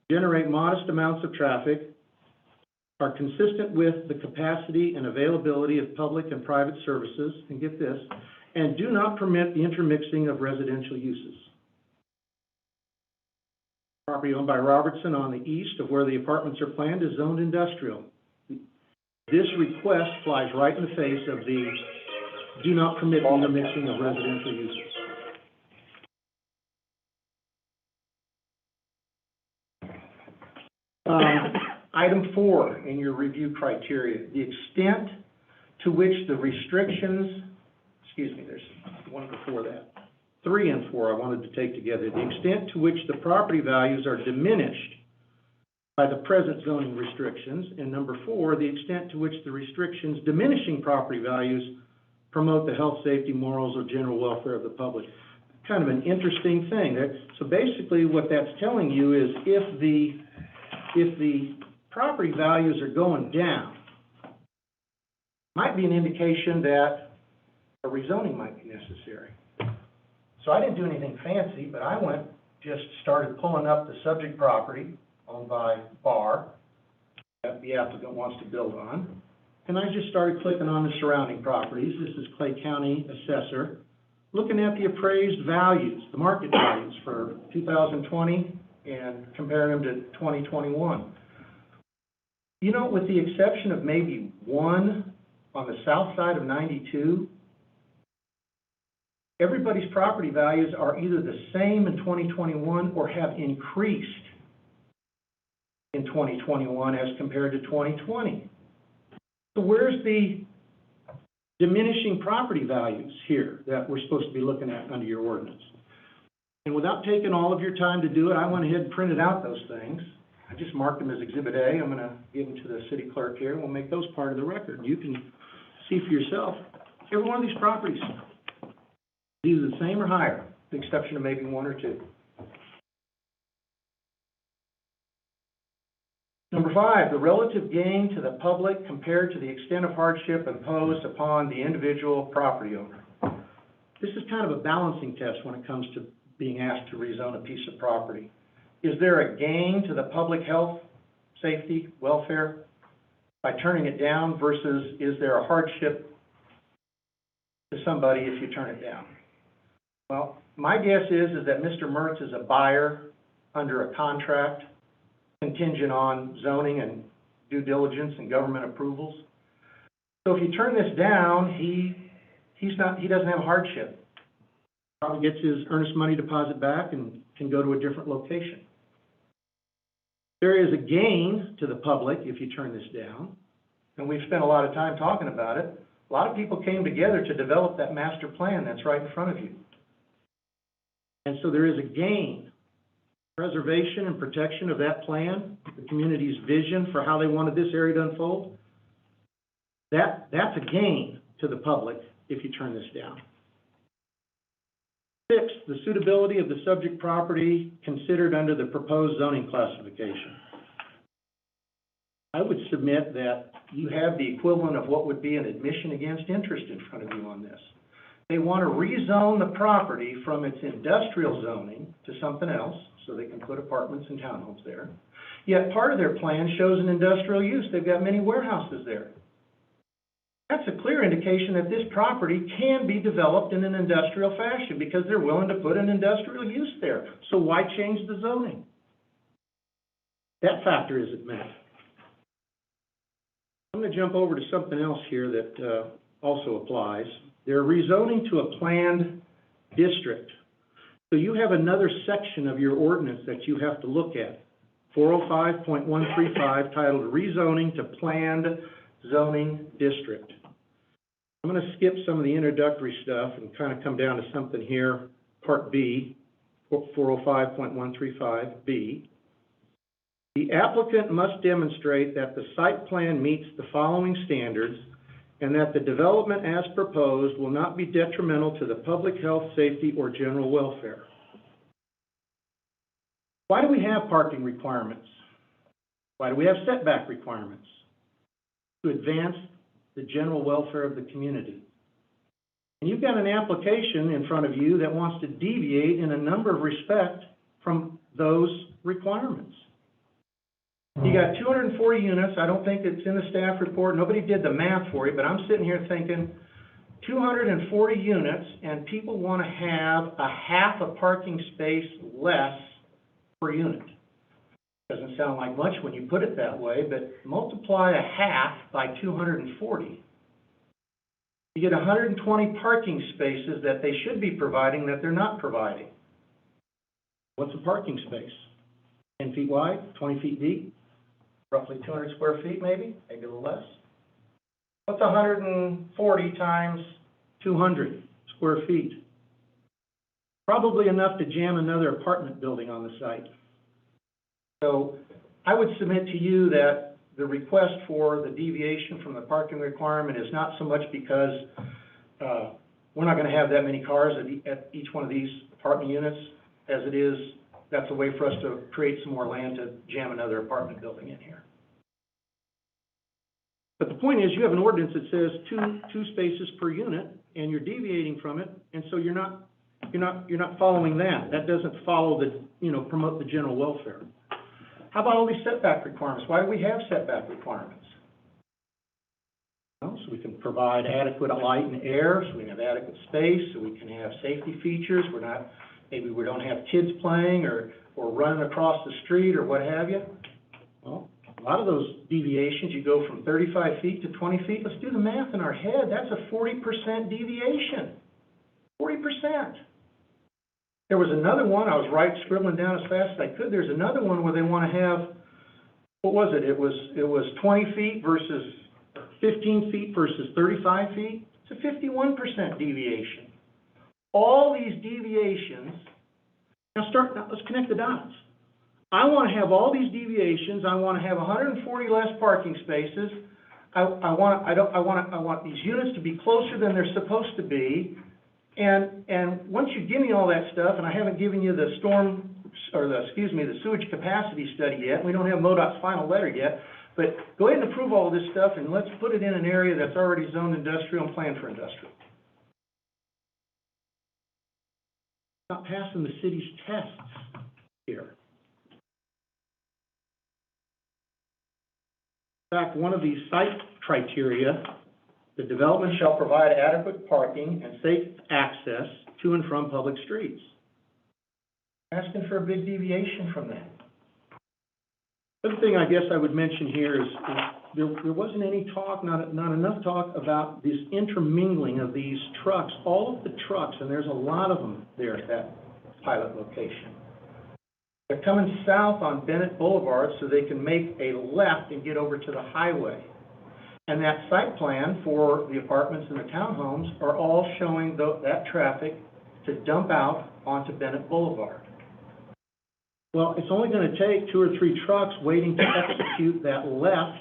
generate modest amounts of traffic, are consistent with the capacity and availability of public and private services, and get this, and do not permit the intermixing of residential uses. Property owned by Robertson on the east of where the apartments are planned is zoned industrial. This request flies right in the face of the do not permit the intermixing of residential uses. Item 4 in your review criteria, the extent to which the restrictions, there's one before that. 3 and 4 I wanted to take together. The extent to which the property values are diminished by the present zoning restrictions. And number 4, the extent to which the restrictions diminishing property values promote the health, safety, morals, or general welfare of the public. Kind of an interesting thing. So basically what that's telling you is if the property values are going down, might be an indication that a rezoning might be necessary. So I didn't do anything fancy, but I just started pulling up the subject property owned by Barr that the applicant wants to build on. And I just started clicking on the surrounding properties. This is Clay County Assessor, looking at the appraised values, the market values for 2020 and comparing them to 2021. You know, with the exception of maybe one on the south side of 92, everybody's property values are either the same in 2021 or have increased in 2021 as compared to 2020. So where's the diminishing property values here that we're supposed to be looking at under your ordinance? And without taking all of your time to do it, I went ahead and printed out those things. I just marked them as Exhibit A. I'm going to give them to the city clerk here, and we'll make those part of the record. You can see for yourself, every one of these properties is either the same or higher, with the exception of maybe one or two. Number 5, the relative gain to the public compared to the extent of hardship imposed upon the individual property owner. This is kind of a balancing test when it comes to being asked to rezone a piece of property. Is there a gain to the public health, safety, welfare by turning it down versus is there a hardship to somebody if you turn it down? Well, my guess is that Mr. Mertz is a buyer under a contract contingent on zoning and due diligence and government approvals. So if you turn this down, he doesn't have a hardship. Probably gets his earnest money deposit back and can go to a different location. There is a gain to the public if you turn this down, and we've spent a lot of time talking about it. A lot of people came together to develop that master plan that's right in front of you. And so there is a gain. Preservation and protection of that plan, the community's vision for how they wanted this area to unfold, that's a gain to the public if you turn this down. 6, the suitability of the subject property considered under the proposed zoning classification. I would submit that you have the equivalent of what would be an admission against interest in front of you on this. They want to rezone the property from its industrial zoning to something else, so they can put apartments and townhomes there. Yet part of their plan shows an industrial use. They've got many warehouses there. That's a clear indication that this property can be developed in an industrial fashion because they're willing to put an industrial use there. So why change the zoning? That factor isn't met. I'm going to jump over to something else here that also applies. They're rezoning to a planned district. So you have another section of your ordinance that you have to look at, 405.135, titled Rezoning to Planned Zoning District. I'm going to skip some of the introductory stuff and kind of come down to something here, Part B, 405.135B. The applicant must demonstrate that the site plan meets the following standards and that the development as proposed will not be detrimental to the public health, safety, or general welfare. Why do we have parking requirements? Why do we have setback requirements? To advance the general welfare of the community. And you've got an application in front of you that wants to deviate in a number of respects from those requirements. You got 240 units. I don't think it's in the staff report. Nobody did the math for you, but I'm sitting here thinking 240 units, and people want to have a half a parking space less per unit. Doesn't sound like much when you put it that way, but multiply a half by 240. You get 120 parking spaces that they should be providing that they're not providing. What's a parking space? 10 feet wide, 20 feet deep? Roughly 200 square feet, maybe a little less. What's 140 times 200 square feet? Probably enough to jam another apartment building on the site. So I would submit to you that the request for the deviation from the parking requirement is not so much because, we're not gonna have that many cars at each one of these apartment units, as it is, that's a way for us to create some more land to jam another apartment building in here. But the point is, you have an ordinance that says two spaces per unit, and you're deviating from it, and so you're not following that. That doesn't follow promote the general welfare. How about all these setback requirements? Why do we have setback requirements? Well, so we can provide adequate light and air, so we can have adequate space, so we can have safety features. Maybe we don't have kids playing or running across the street or what have you. Well, a lot of those deviations, you go from 35 feet to 20 feet. Let's do the math in our head. That's a 40% deviation. 40%. There was another one, I was scribbling down as fast as I could. There's another one where they want to have, what was it? It was 20 feet versus 15 feet versus 35 feet. It's a 51% deviation. All these deviations, now let's connect the dots. I want to have all these deviations. I want to have 140 less parking spaces. I want these units to be closer than they're supposed to be. And once you give me all that stuff, and I haven't given you the the sewage capacity study yet, we don't have MoDOT's final letter yet, but go ahead and approve all of this stuff, and let's put it in an area that's already zoned industrial and planned for industrial. Not passing the city's tests here. In fact, one of these site criteria, the development shall provide adequate parking and safe access to and from public streets. Asking for a big deviation from that. The other thing I guess I would mention here is there wasn't any talk, not enough talk about this intermingling of these trucks. All of the trucks, and there's a lot of them there at that pilot location. They're coming south on Bennett Boulevard so they can make a left and get over to the highway. And that site plan for the apartments and the townhomes are all showing that traffic to dump out onto Bennett Boulevard. Well, it's only going to take 2 or 3 trucks waiting to execute that left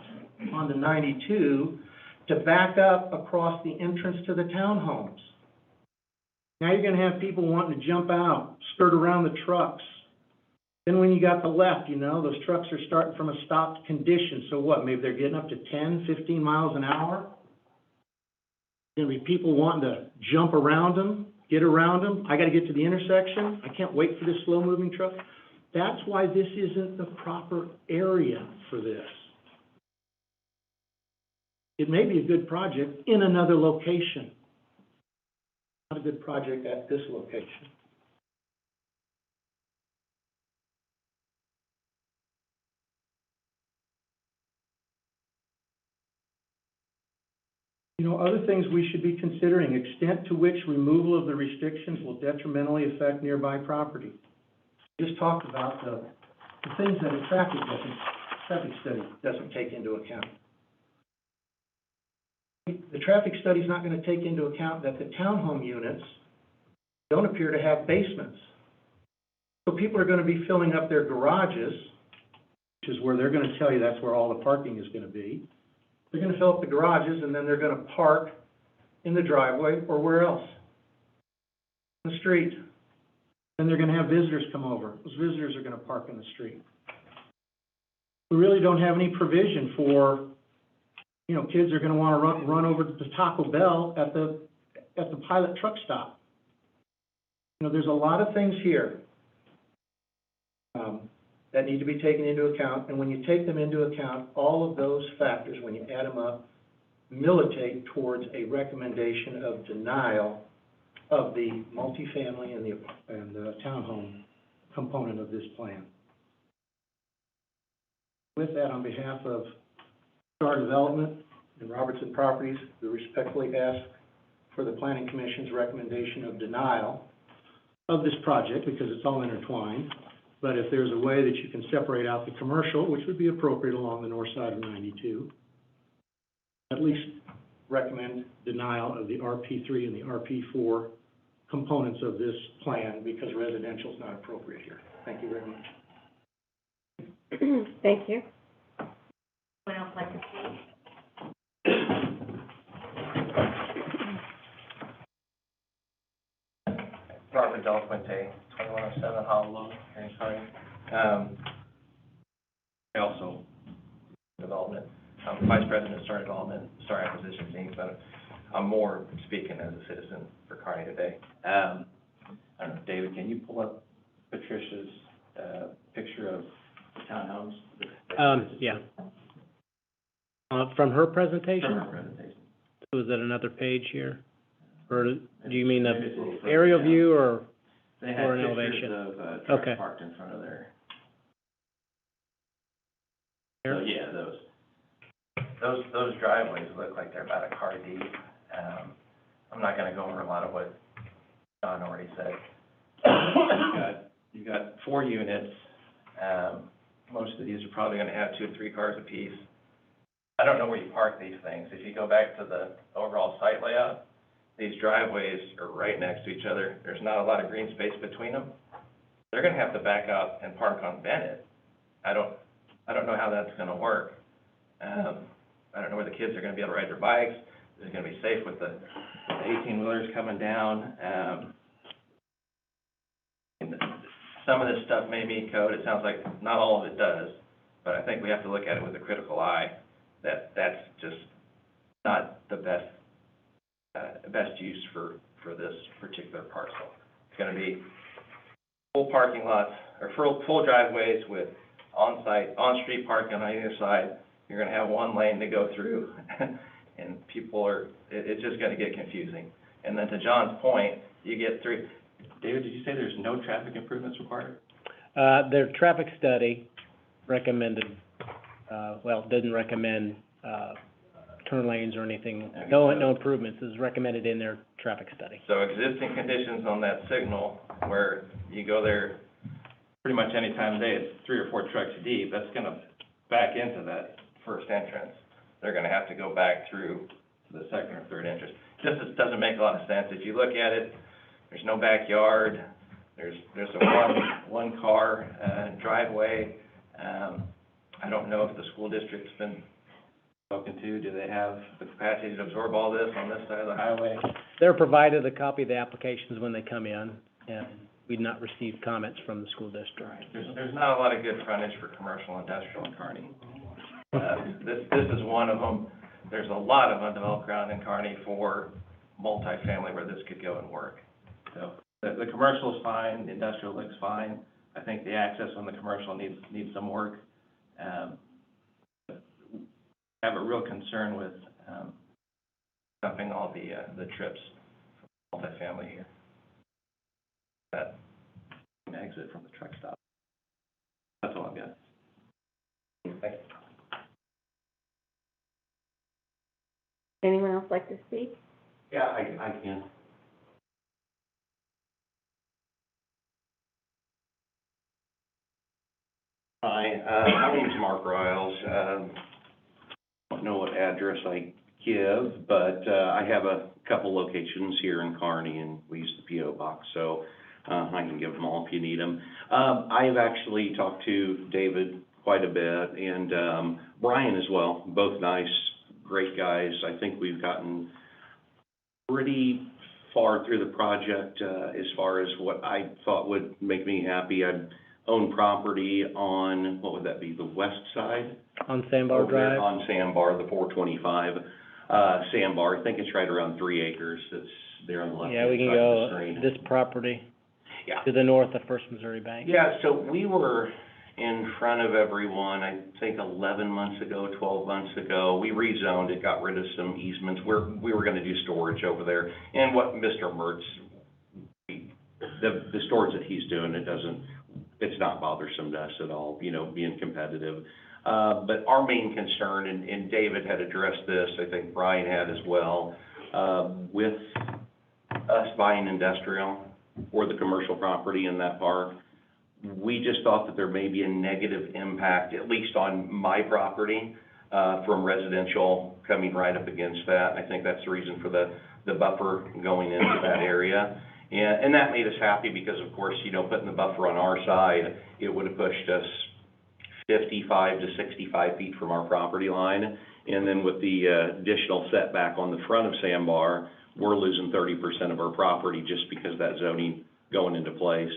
on the 92 to back up across the entrance to the townhomes. Now you're going to have people wanting to jump out, skirt around the trucks. Then when you got the left, those trucks are starting from a stopped condition. So what, maybe they're getting up to 10, 15 miles an hour? There's going to be people wanting to jump around them, get around them. I got to get to the intersection. I can't wait for this slow-moving truck. That's why this isn't the proper area for this. It may be a good project in another location. Not a good project at this location. Other things we should be considering, extent to which removal of the restrictions will detrimentally affect nearby property. Just talked about the things that a traffic study doesn't take into account. The traffic study is not going to take into account that the townhome units don't appear to have basements. So people are going to be filling up their garages, which is where they're going to tell you that's where all the parking is going to be. They're going to fill up the garages, and then they're going to park in the driveway or where else? On the street. Then they're going to have visitors come over. Those visitors are going to park in the street. We really don't have any provision for, kids are going to want to run over to Taco Bell at the pilot truck stop. There's a lot of things here that need to be taken into account, and when you take them into account, all of those factors, when you add them up, militate towards a recommendation of denial of the multifamily and the townhome component of this plan. With that, on behalf of Star Development and Robertson Properties, we respectfully ask for the Planning Commission's recommendation of denial of this project because it's all intertwined. But if there's a way that you can separate out the commercial, which would be appropriate along the north side of 92, at least recommend denial of the Rp3 and the Rp4 components of this plan because residential is not appropriate here. Thank you very much. Thank you. Anyone else like to speak? Robert Del Puente, 2107 Honolulu, here in Kearney. I also development, Vice President of Star Development, Star Acquisition team, but I'm more speaking as a citizen for Kearney today. I don't know, David, can you pull up Patricia's picture of the townhomes? Yeah. From her presentation? From her presentation. Was that another page here? Or do you mean Maybe it's a little the further aerial down. view or? They had Or an pictures elevation. of trucks Okay. parked in front of there. Here? So, yeah, those driveways look like they're about a car deep. I'm not gonna go over a lot of what John already said. You've got 4 units. Most of these are probably gonna have 2 or 3 cars apiece. I don't know where you park these things. If you go back to the overall site layout, these driveways are right next to each other. There's not a lot of green space between them. They're gonna have to back out and park on Bennett. I don't know how that's gonna work. I don't know where the kids are gonna be able to ride their bikes. Is it gonna be safe with the 18-wheelers coming down? And some of this stuff may meet code. It sounds like not all of it does, but I think we have to look at it with a critical eye. That's just not the best use for this particular parcel. It's gonna be full parking lots, or full driveways with on-street parking on either side. You're gonna have 1 lane to go through, and it's just gonna get confusing. And then to John's point, you get through, David, did you say there's no traffic improvements required? Their traffic study recommended, didn't recommend, turn lanes or anything. No improvements is recommended in their traffic study. So existing conditions on that signal, where you go there pretty much any time of day, it's 3 or 4 trucks deep, that's gonna back into that first entrance. They're gonna have to go back through the second or third entrance. Just doesn't make a lot of sense. If you look at it, there's no backyard, there's a one car driveway. I don't know if the school district's been spoken to. Do they have the capacity to absorb all this on this side of the highway? They're provided a copy of the applications when they come in, and we've not received comments from the school district. There's not a lot of good frontage for commercial industrial in Kearney. This is one of them. There's a lot of undeveloped ground in Kearney for multifamily where this could go and work. So the commercial is fine, the industrial looks fine. I think the access on the commercial needs some work. I have a real concern with dumping all the trips from multifamily here. That exit from the truck stop. That's all I've got. Thank you. Anyone else like to speak? Yeah, I can. Hi, my name's Mark Riles. I don't know what address I give, but I have a couple locations here in Kearney, and we use the P.O. box, so I can give them all if you need them. I've actually talked to David quite a bit, and Brian as well, both nice, great guys. I think we've gotten pretty far through the project as far as what I thought would make me happy. I own property on, what would that be, the west side? On Sandbar Over there Drive? on Sandbar, the 425 Sandbar. I think it's right around 3 acres. It's there on the left-hand Yeah, we can side of the go screen. this property Yeah. to the north of First Missouri Bank. Yeah, so we were in front of everyone, I think 11 months ago, 12 months ago. We rezoned it, got rid of some easements. We were gonna do storage over there. And what Mr. Mertz, the storage that he's doing, it's not bothersome to us at all, you know, being competitive. But our main concern, and David had addressed this, I think Brian had as well, with us buying industrial or the commercial property in that park, we just thought that there may be a negative impact, at least on my property, from residential coming right up against that. I think that's the reason for the buffer going into that area. And that made us happy because, of course, you know, putting the buffer on our side, it would have pushed us 55 to 65 feet from our property line. And then with the additional setback on the front of Sandbar, we're losing 30% of our property just because that zoning going into place.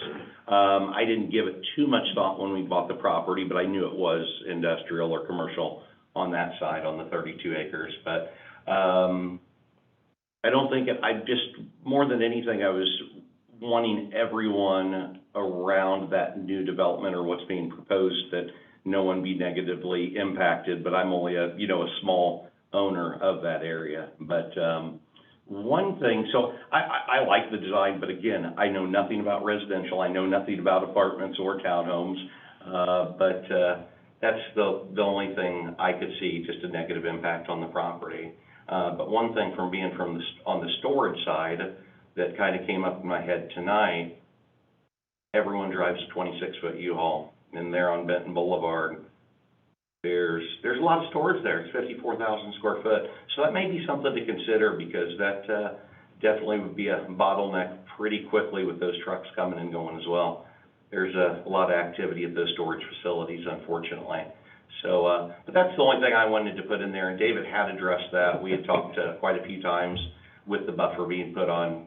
I didn't give it too much thought when we bought the property, but I knew it was industrial or commercial on that side, on the 32 acres. But I don't think more than anything, I was wanting everyone around that new development or what's being proposed that no one be negatively impacted, but I'm only a small owner of that area. But one thing, so I like the design, but again, I know nothing about residential, I know nothing about apartments or townhomes, but that's the only thing I could see, just a negative impact on the property. But one thing from being on the storage side that kind of came up in my head tonight, everyone drives a 26-foot U-Haul, and they're on Benton Boulevard. There's a lot of storage there. It's 54,000 square foot. So that may be something to consider, because that definitely would be a bottleneck pretty quickly with those trucks coming and going as well. There's a lot of activity at those storage facilities, unfortunately. So, but that's the only thing I wanted to put in there, and David had addressed that. We had talked quite a few times with the buffer being put on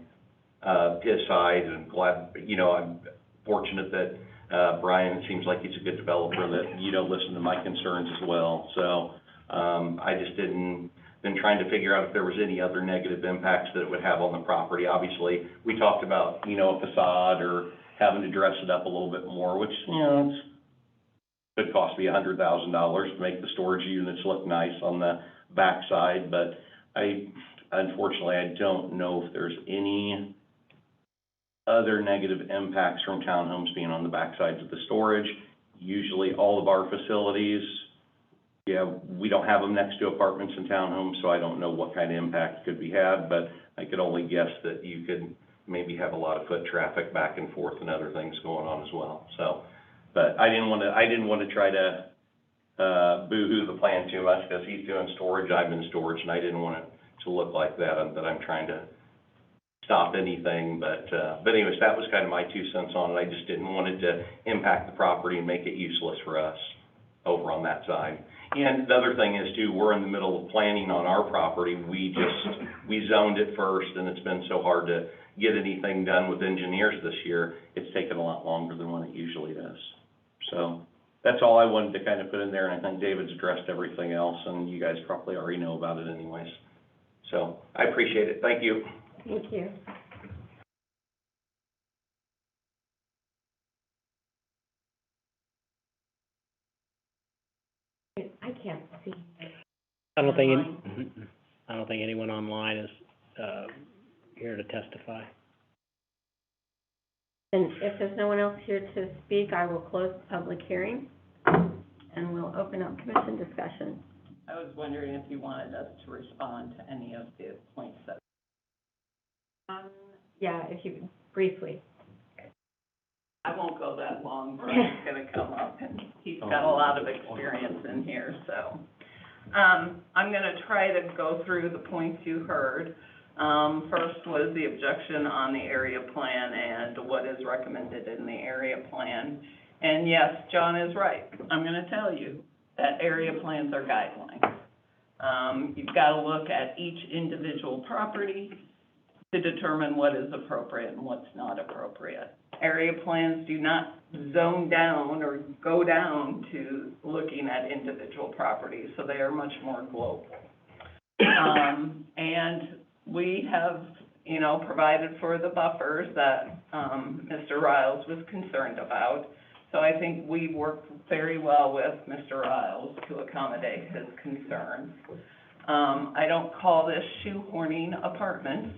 his side, and glad, I'm fortunate that Brian, it seems like he's a good developer that, listened to my concerns as well. So, I just been trying to figure out if there was any other negative impacts that it would have on the property. Obviously, we talked about, a facade or having to dress it up a little bit more, which, could cost me $100,000 to make the storage units look nice on the backside. But unfortunately, I don't know if there's any other negative impacts from townhomes being on the backsides of the storage. Usually all of our facilities, we don't have them next to apartments and townhomes, so I don't know what kind of impact could be had, but I could only guess that you could maybe have a lot of foot traffic back and forth and other things going on as well. So, but I didn't want to try to boo-hoo the plan too much, because he's doing storage, I'm in storage, and I didn't want it to look like that I'm trying to stop anything. But anyways, that was kind of my 2 cents on it. I just didn't want it to impact the property and make it useless for us over on that side. And the other thing is too, we're in the middle of planning on our property. We zoned it first, and it's been so hard to get anything done with engineers this year. It's taken a lot longer than what it usually does. So that's all I wanted to kind of put in there, and I think David's addressed everything else, and you guys probably already know about it anyways. So I appreciate it. Thank you. Thank you. I can't see. I don't think anyone online is here to testify. And if there's no one else here to speak, I will close the public hearing, and we'll open up commission discussion. I was wondering if you wanted us to respond to any of the points that. Yeah, if you, briefly. I won't go that long. Brian's gonna come up, and he's got a lot of experience in here, so. I'm gonna try to go through the points you heard. First was the objection on the area plan and what is recommended in the area plan. And yes, John is right. I'm gonna tell you that area plans are guidelines. You've gotta look at each individual property to determine what is appropriate and what's not appropriate. Area plans do not zone down or go down to looking at individual properties, so they are much more global. And we have, provided for the buffers that Mr. Riles was concerned about. So I think we worked very well with Mr. Riles to accommodate his concerns. I don't call this shoehorning apartments.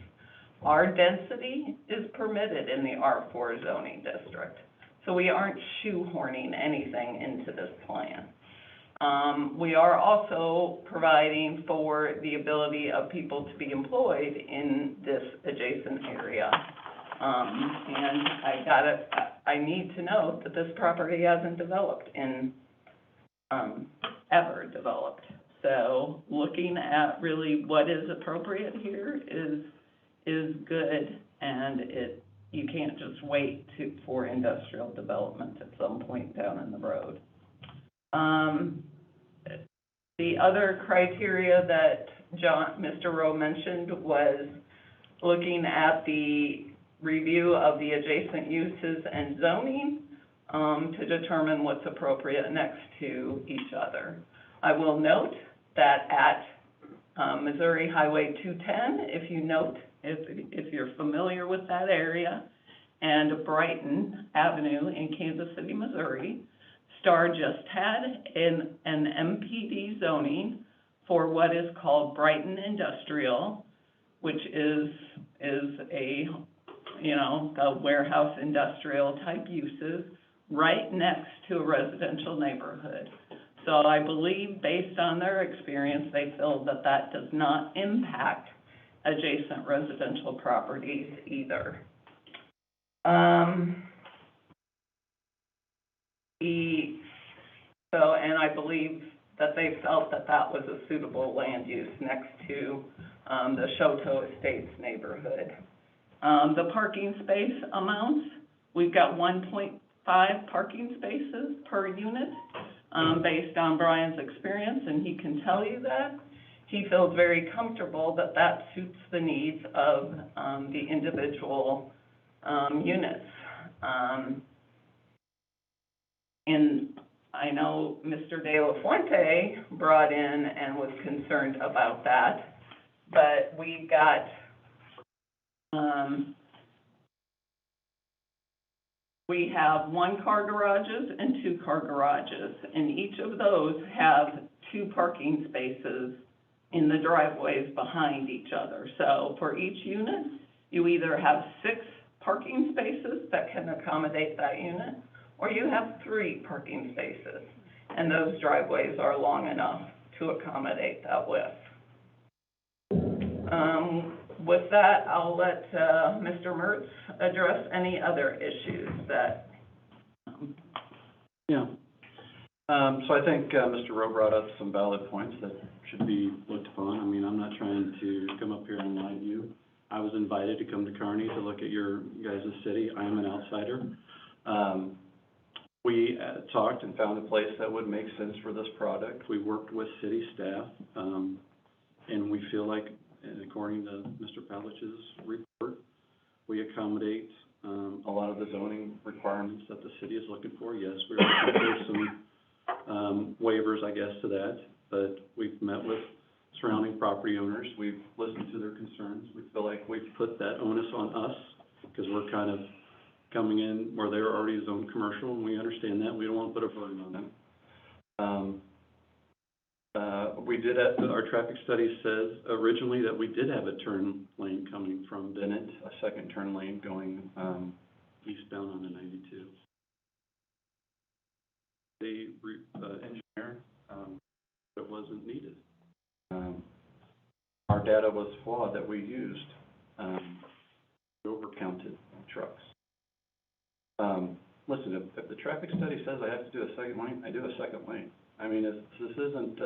Our density is permitted in the Rp4 zoning district, so we aren't shoehorning anything into this plan. We are also providing for the ability of people to be employed in this adjacent area. And I need to note that this property hasn't developed ever developed. So looking at really what is appropriate here is good, and you can't just wait for industrial development at some point down in the road. The other criteria that Mr. Rowe mentioned was looking at the review of the adjacent uses and zoning, to determine what's appropriate next to each other. I will note that at, Missouri Highway 210, if you're familiar with that area, and Brighton Avenue in Kansas City, Missouri, STAR just had an MPD zoning for what is called Brighton Industrial, which is a, a warehouse industrial type uses right next to a residential neighborhood. So I believe, based on their experience, they feel that that does not impact adjacent residential properties either. And I believe that they felt that that was a suitable land use next to the Shoto Estates neighborhood. The parking space amounts, we've got 1.5 parking spaces per unit, based on Brian's experience, and he can tell you that. He feels very comfortable that that suits the needs of the individual units. And I know Mr. De La Fuente brought in and was concerned about that, but we've got, we have 1-car garages and 2-car garages, and each of those have 2 parking spaces in the driveways behind each other. So for each unit, you either have 6 parking spaces that can accommodate that unit, or you have 3 parking spaces, and those driveways are long enough to accommodate that width. With that, I'll let Mr. Mertz address any other issues that... Yeah. So I think Mr. Rowe brought up some valid points that should be looked upon. I mean, I'm not trying to come up here and lie to you. I was invited to come to Kearney to look at your guys' city. I am an outsider. We talked and found a place that would make sense for this product. We worked with city staff, and we feel like, and according to Mr. Pavlich's report, we accommodate a lot of the zoning requirements that the city is looking for. Yes, we're looking for some waivers, I guess, to that, but we've met with surrounding property owners. We've listened to their concerns. We feel like we've put that onus on us because we're kind of coming in where they're already zoned commercial, and we understand that. We don't want to put a burden on them. We did, our traffic study says originally that we did have a turn lane coming from Bennett, a second turn lane going eastbound on the 92. The engineer, it wasn't needed. Our data was flawed that we used. We overcounted trucks. Listen, if the traffic study says I have to do a second lane, I do a second lane. I mean, this isn't,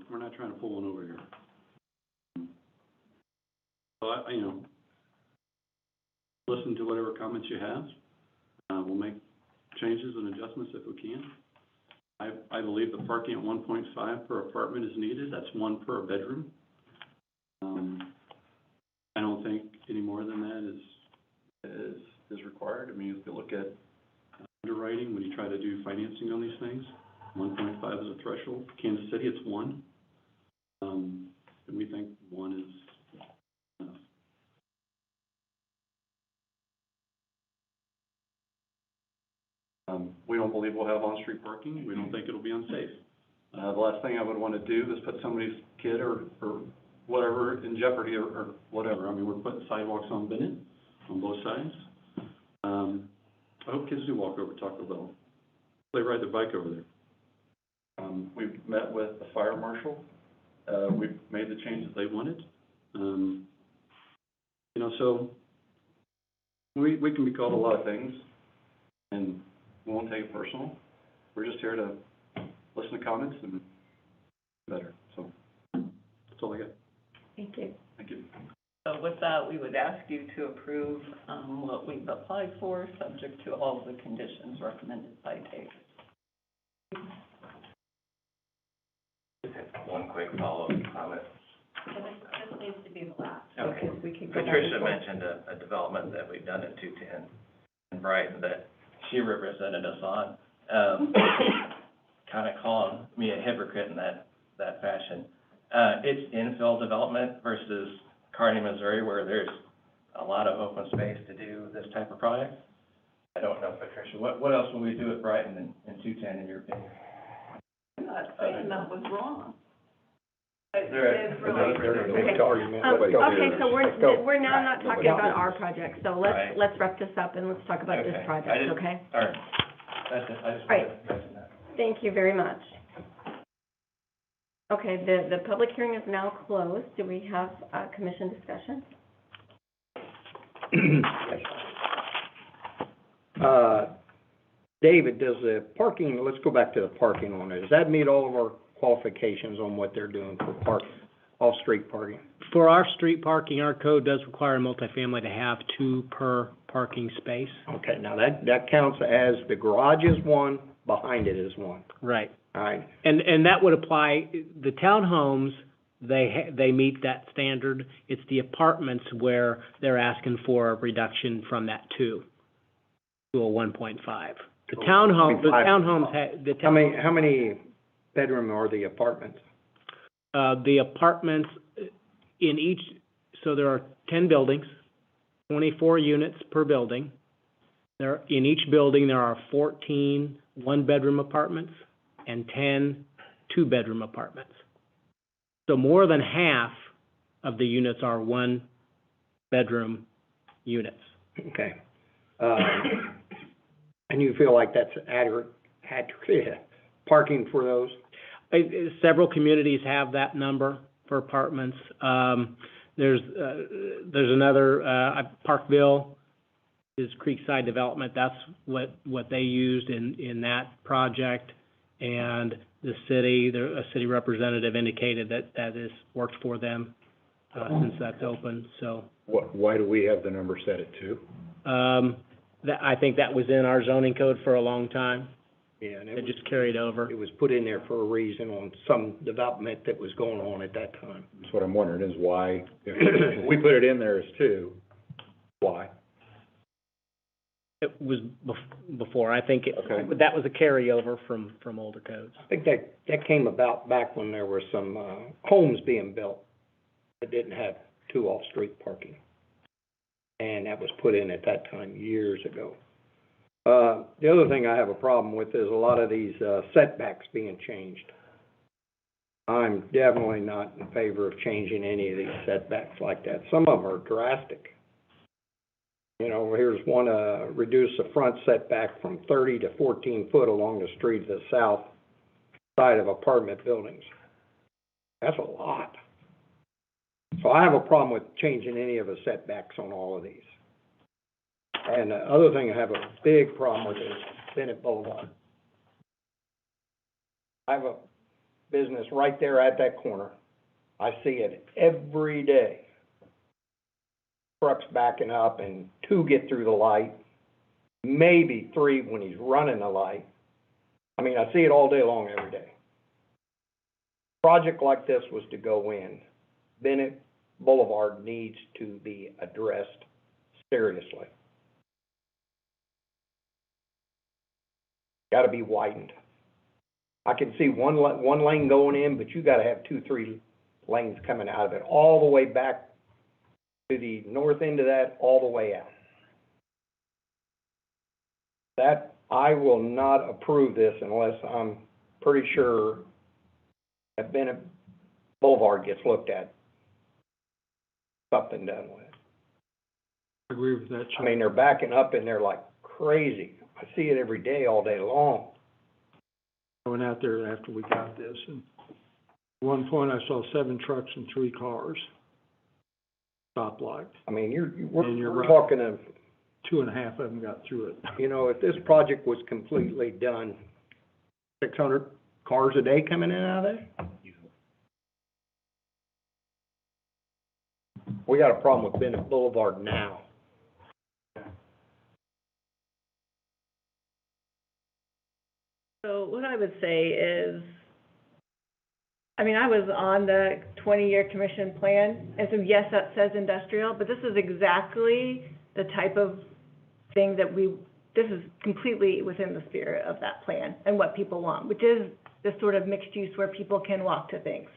we're not trying to pull one over here. So listen to whatever comments you have. We'll make changes and adjustments if we can. I believe the parking at 1.5 per apartment is needed. That's 1 per bedroom. I don't think any more than that is required. I mean, if you look at underwriting, when you try to do financing on these things, 1.5 is a threshold. Kansas City, it's 1. And we think 1 is enough. We don't believe we'll have on-street parking. We don't think it'll be unsafe. The last thing I would want to do is put somebody's kid or whatever in jeopardy or whatever. I mean, we're putting sidewalks on Bennett on both sides. I hope kids do walk over Taco Bell. They ride their bike over there. We've met with the fire marshal. We've made the changes they wanted. So we can be called a lot of things, and we won't take it personal. We're just here to listen to comments and better. So that's all I got. Thank you. Thank you. So with that, we would ask you to approve what we've applied for, subject to all the conditions recommended by Dave. we could go back and Patricia forth. mentioned a development that we've done at 210 in Brighton that she represented us on, kind of calling me a hypocrite in that fashion. It's infill development versus Kearney, Missouri, where there's a lot of open space to do this type of project. I don't know, Patricia, what else will we do at Brighton in 210 in your opinion? I'm not saying that was wrong. There- It's really. Okay, so we're now not talking Nobody- about our project, so Right. let's wrap this up and let's talk about this Okay. project, okay? All right, that's it, I just Right. wanted to mention that. Thank you very much. Okay, the public hearing is now closed. Do we have commission discussion? David, does the parking, let's go back to the parking on it, does that meet all of our qualifications on what they're doing for off-street parking? For our street parking, our code does require multifamily to have 2 per parking space. Okay, now that counts as the garage is 1, behind it is 1, Right. all right? And that would apply, the townhomes, they meet that standard. It's the apartments where they're asking for a reduction from that 2 to a 1.5. The townhomes, How many bedroom are the apartments? the apartments in each, so there are 10 buildings, 24 units per building. In each building, there are 14 one-bedroom apartments and 10 two-bedroom apartments. So more than half of the units are one-bedroom units. Okay. And you feel like that's adequate parking for those? Several communities have that number for apartments. There's another, Parkville is Creekside Development. That's what they used in that project. And the city, a city representative indicated that has worked for them, since that's open, so. Why do we have the number set at 2? I think that was in our zoning code for a long time. Yeah, and It just carried over. it was put in there for a reason on some development that was going on at that time. That's what I'm wondering, is why, if we put it in there as 2, why? It was before, I think Okay. that was a carryover from older codes. I think that came about back when there were some, homes being built that didn't have 2 off-street parking. And that was put in at that time, years ago. The other thing I have a problem with is a lot of these, setbacks being changed. I'm definitely not in favor of changing any of these setbacks like that. Some of them are drastic. You know, here's one, reduce the front setback from 30 to 14 foot along the street to the south side of apartment buildings. That's a lot. So I have a problem with changing any of the setbacks on all of these. And the other thing I have a big problem with is Bennett Boulevard. I have a business right there at that corner. I see it every day. Trucks backing up and 2 get through the light, maybe 3 when he's running the light. I mean, I see it all day long, every day. Project like this was to go in. Bennett Boulevard needs to be addressed seriously. Got to be widened. I can see one lane going in, but you got to have 2, 3 lanes coming out of it, all the way back to the north end of that, all the way out. That, I will not approve this unless I'm pretty sure that Bennett Boulevard gets looked at, something done with it. I agree with that, I mean, they're backing up in there like crazy. I see it every day, all day long. I went out there after we got this, and at one point I saw 7 trucks and 3 cars. Stoplight. I mean, And we're you're right. talking of, 2.5 of them got through it. you know, if this project was completely done, 600 cars a day coming in and out of there? We got a problem with Bennett Boulevard now. So what I would say is, I mean, I was on the 20-year commission plan, and so yes, that says industrial, but this is exactly the type of thing that this is completely within the spirit of that plan and what people want, which is this sort of mixed use where people can walk to things.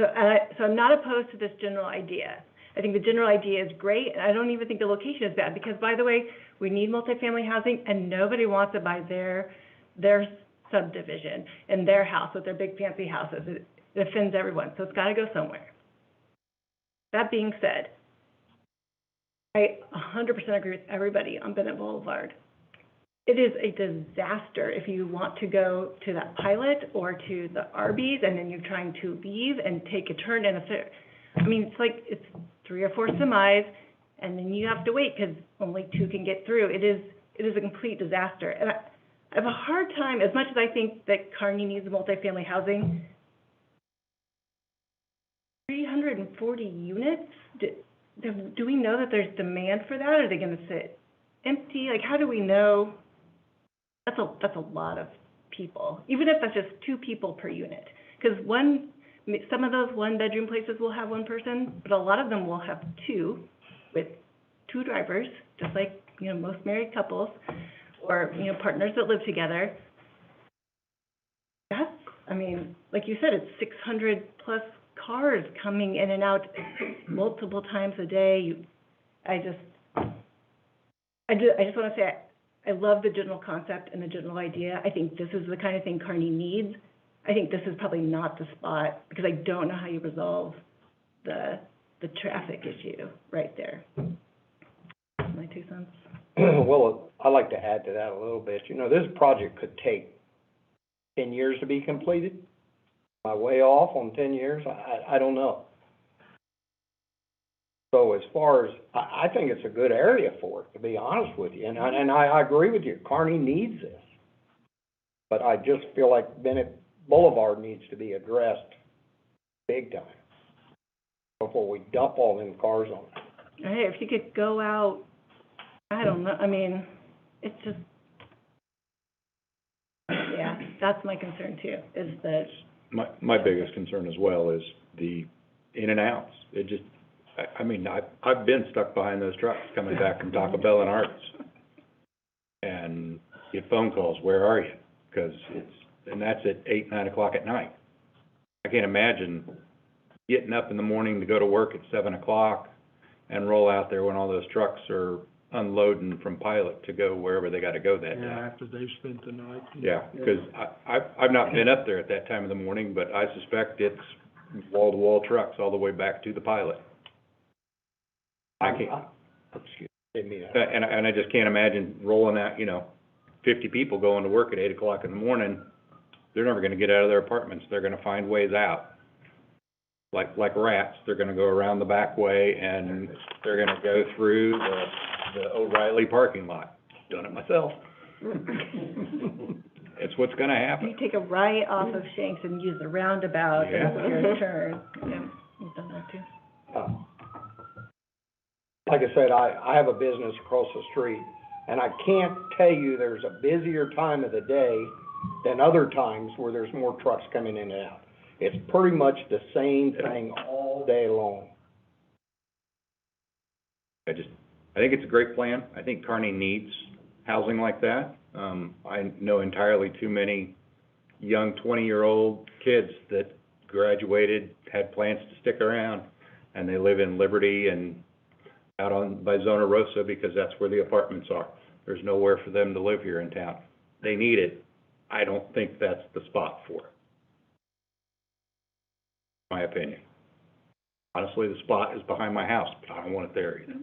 So I'm not opposed to this general idea. I think the general idea is great, and I don't even think the location is bad, because, by the way, we need multifamily housing, and nobody wants it by their subdivision in their house with their big fancy houses. It offends everyone, so it's got to go somewhere. That being said, I 100% agree with everybody on Bennett Boulevard. It is a disaster if you want to go to that pilot or to the Arby's and then you're trying to leave and take a turn in it's 3 or 4 semis and then you have to wait because only 2 can get through. It is a complete disaster. And I have a hard time, as much as I think that Kearney needs multifamily housing, 340 units? Do we know that there's demand for that? Are they going to sit empty? Like, how do we know? That's a lot of people, even if that's just 2 people per unit. Because some of those 1-bedroom places will have 1 person, but a lot of them will have 2 with 2 drivers, just like, most married couples or, partners that live together. That's, like you said, it's 600 plus cars coming in and out multiple times a day. I just want to say I love the general concept and the general idea. I think this is the kind of thing Kearney needs. I think this is probably not the spot, because I don't know how you resolve the traffic issue right there. My 2 cents. Well, I'd like to add to that a little bit. This project could take 10 years to be completed. Am I way off on 10 years? I don't know. So as far as, I think it's a good area for it, to be honest with you. And I agree with you. Kearney needs this. But I just feel like Bennett Boulevard needs to be addressed big time before we dump all them cars on it. Hey, if you could go out, I don't know, it's just, yeah, that's my concern too, is that. My biggest concern as well is the in and outs. It just, I've been stuck behind those trucks coming back from Taco Bell and Arts. And get phone calls, where are you? Because that's at 8, 9 o'clock at night. I can't imagine getting up in the morning to go to work at 7 o'clock and roll out there when all those trucks are unloading from Pilot to go wherever they got to go that day. Yeah, after they've spent the night. Yeah, because I've not been up there at that time of the morning, but I suspect it's wall-to-wall trucks all the way back to the Pilot. I can't. Excuse me. And I just can't imagine rolling out, 50 people going to work at 8 o'clock in the morning. They're never going to get out of their apartments. They're going to find ways out. Like rats, they're going to go around the back way and they're going to go through the O'Reilly parking lot. Done it myself. It's what's going to happen. You take a right off of Shanks and use the roundabout Yeah. and your turn. Yeah, we've done that too. Like I said, I have a business across the street, and I can't tell you there's a busier time of the day than other times where there's more trucks coming in and out. It's pretty much the same thing all day long. I think it's a great plan. I think Kearney needs housing like that. I know entirely too many young 20-year-old kids that graduated, had plans to stick around, and they live in Liberty and out by Zona Rosa because that's where the apartments are. There's nowhere for them to live here in town. They need it. I don't think that's the spot for it. My opinion. Honestly, the spot is behind my house, but I don't want it there either.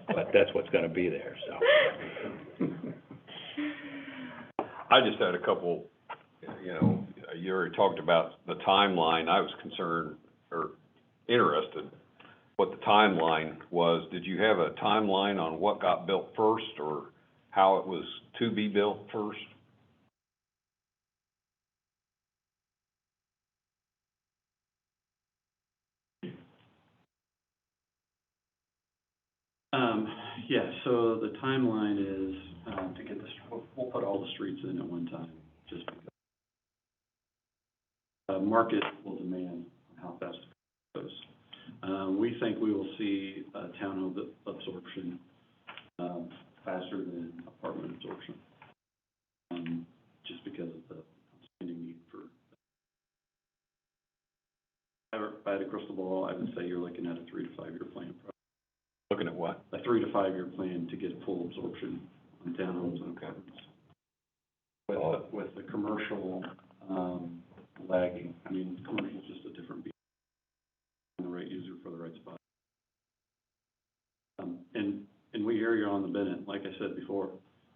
But that's what's going to be there, so. I just had a couple, you already talked about the timeline. I was concerned or interested what the timeline was. Did you have a timeline on what got built first or how it was to be built first? Yeah, so the timeline is, to get this, we'll put all the streets in at one time, just because. market will demand how fast it goes. We think we will see townhome absorption faster than apartment absorption, just because of the outstanding need for. If I had a crystal ball, I would say you're looking at a 3 to 5 year plan. Looking at what? A 3 to 5 year plan to get full absorption on townhomes and apartments. With the commercial lagging, I mean, commercial is just a different beast. The right user for the right spot. And we hear you on the Bennett. Like I said before,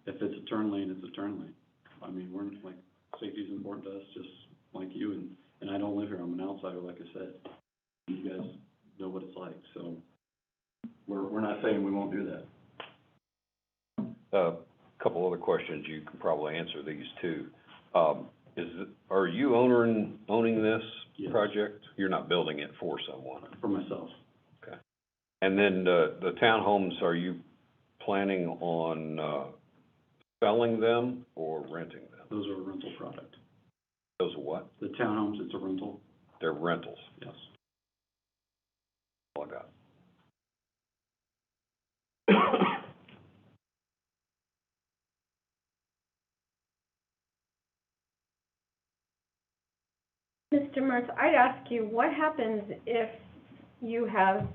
if it's a turn lane, it's a turn lane. I mean, we're like, safety is important to us, just like you. And I don't live here. I'm an outsider, like I said. You guys know what it's like. So we're not saying we won't do that. A couple other questions. You can probably answer these too. Are you owning this Yes. project? You're not building it for someone? For myself. Okay. And then the townhomes, are you planning on selling them or renting them? Those are a rental product. Those are what? The townhomes, it's a rental. They're rentals? Yes. All I got. Mr. Mertz, I'd ask you, what happens if you have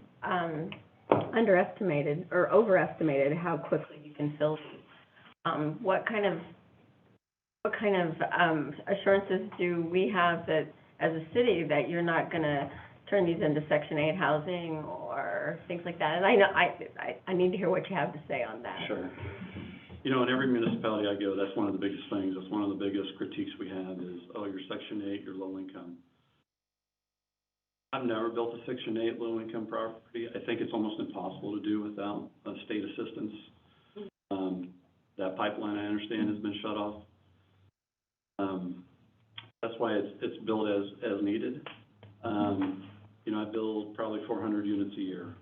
underestimated or overestimated how quickly you can fill these? What kind of assurances do we have that, as a city, that you're not gonna turn these into Section 8 housing or things like that? And I know, I need to hear what you have to say on that. Sure. You know, in every municipality I go, that's one of the biggest things. That's one of the biggest critiques we have is, oh, you're Section 8, you're low income. I've never built a Section 8 low income property. I think it's almost impossible to do without state assistance. That pipeline, I understand, has been shut off. That's why it's built as needed. You know, I build probably 400 units a year.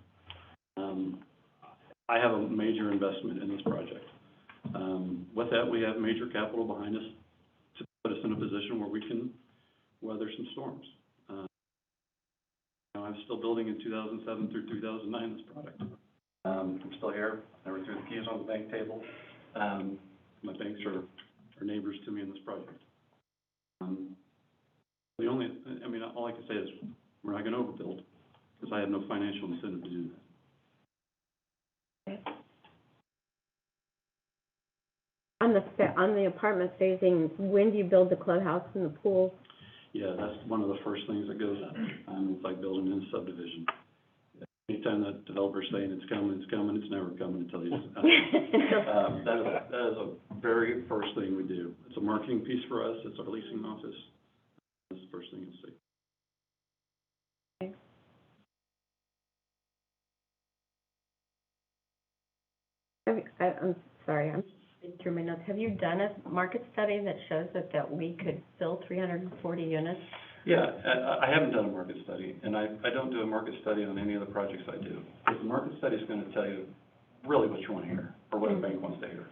I have a major investment in this project. With that, we have major capital behind us to put us in a position where we can weather some storms. You know, I'm still building in 2007 through 2009 this product. I'm still here. Never threw the keys on the bank table. My banks are neighbors to me in this project. All I can say is we're not going to overbuild because I have no financial incentive to do that. On the apartment phasing, when do you build the clubhouse and the pool? Yeah, that's one of the first things that goes up. It's like building in a subdivision. Anytime that developer's saying it's coming, it's never coming until you. That is a very first thing we do. It's a marketing piece for us. It's our leasing office. That's the first thing you'll see. I'm sorry, I'm reading through my notes. Have you done a market study that shows that we could fill 340 units? Yeah, I haven't done a market study, and I don't do a market study on any of the projects I do. Because the market study is going to tell you really what you want to hear, or what a bank wants to hear.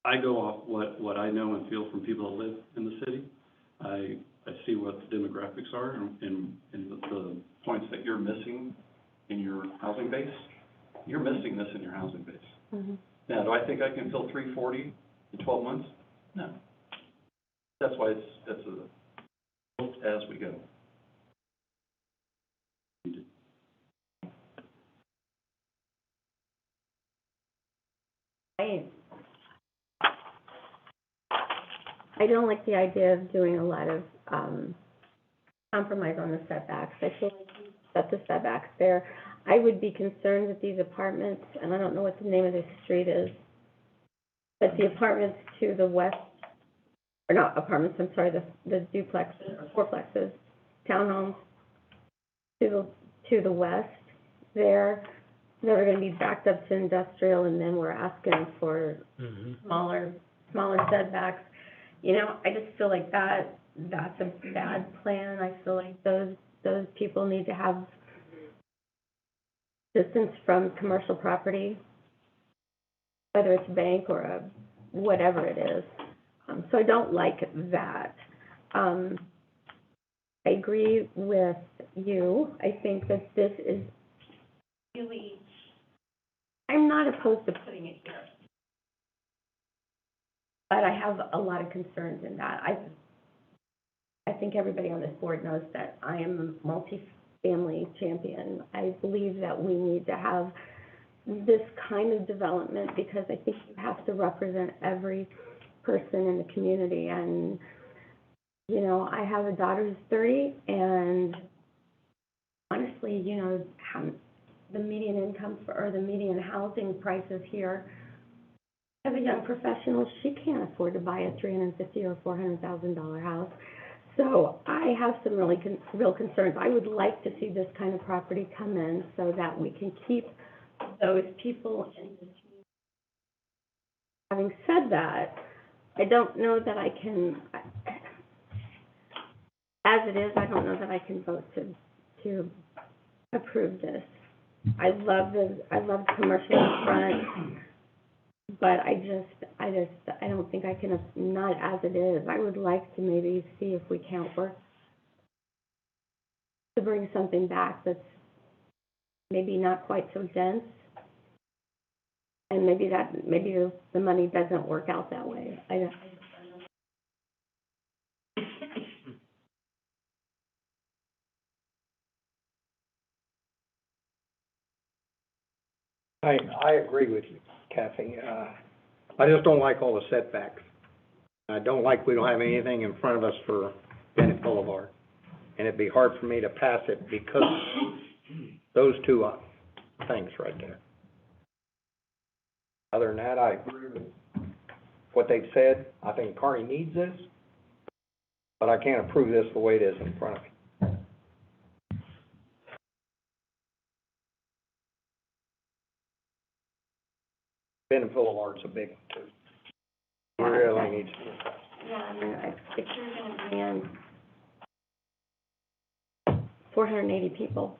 I go off what I know and feel from people that live in the city. I see what the demographics are and the points that you're missing in your housing base. You're missing this in your housing base. Mm-hmm. Now, do I think I can fill 340 in 12 months? No. That's why it's built as we go. I don't like the idea of doing a lot of compromise on the setbacks. I feel like you set the setbacks there. I would be concerned with these apartments, and I don't know what the name of this street is, but the apartments to the west, or not apartments, I'm sorry, the duplexes or fourplexes, townhomes to the west there, that are going to be backed up to industrial, and then we're asking for smaller setbacks. You know, I just feel like that's a bad plan. I feel like those people need to have distance from commercial property, whether it's a bank or whatever it is. So I don't like that. I agree with you. I think that this is really, I'm not opposed to putting it here. But I have a lot of concerns in that. I think everybody on this board knows that I am a multi-family champion. I believe that we need to have this kind of development because I think you have to represent every person in the community. And, you know, I have a daughter who's 30, and honestly, you know, the median income or the median housing prices here, as a young professional, she can't afford to buy a $350,000 or $400,000 house. So I have some real concerns. I would like to see this kind of property come in so that we can keep those people in the community. Having said that, I don't know that I can, as it is, I don't know that I can vote to approve this. I love the commercial in front, but I don't think I can, not as it is. I would like to maybe see if we can't work to bring something back that's maybe not quite so dense. And maybe the money doesn't work out that way. I agree with you, Kathy. I just don't like all the setbacks. I don't like we don't have anything in front of us for Bennett Boulevard. And it'd be hard for me to pass it because of those two things right there. Other than that, I agree with what they've said. I think Kearney needs this, but I can't approve this the way it is in front of me. Bennett Boulevard's a big one too. It really needs to be. Yeah, I mean, if you're going to bring in 480 people,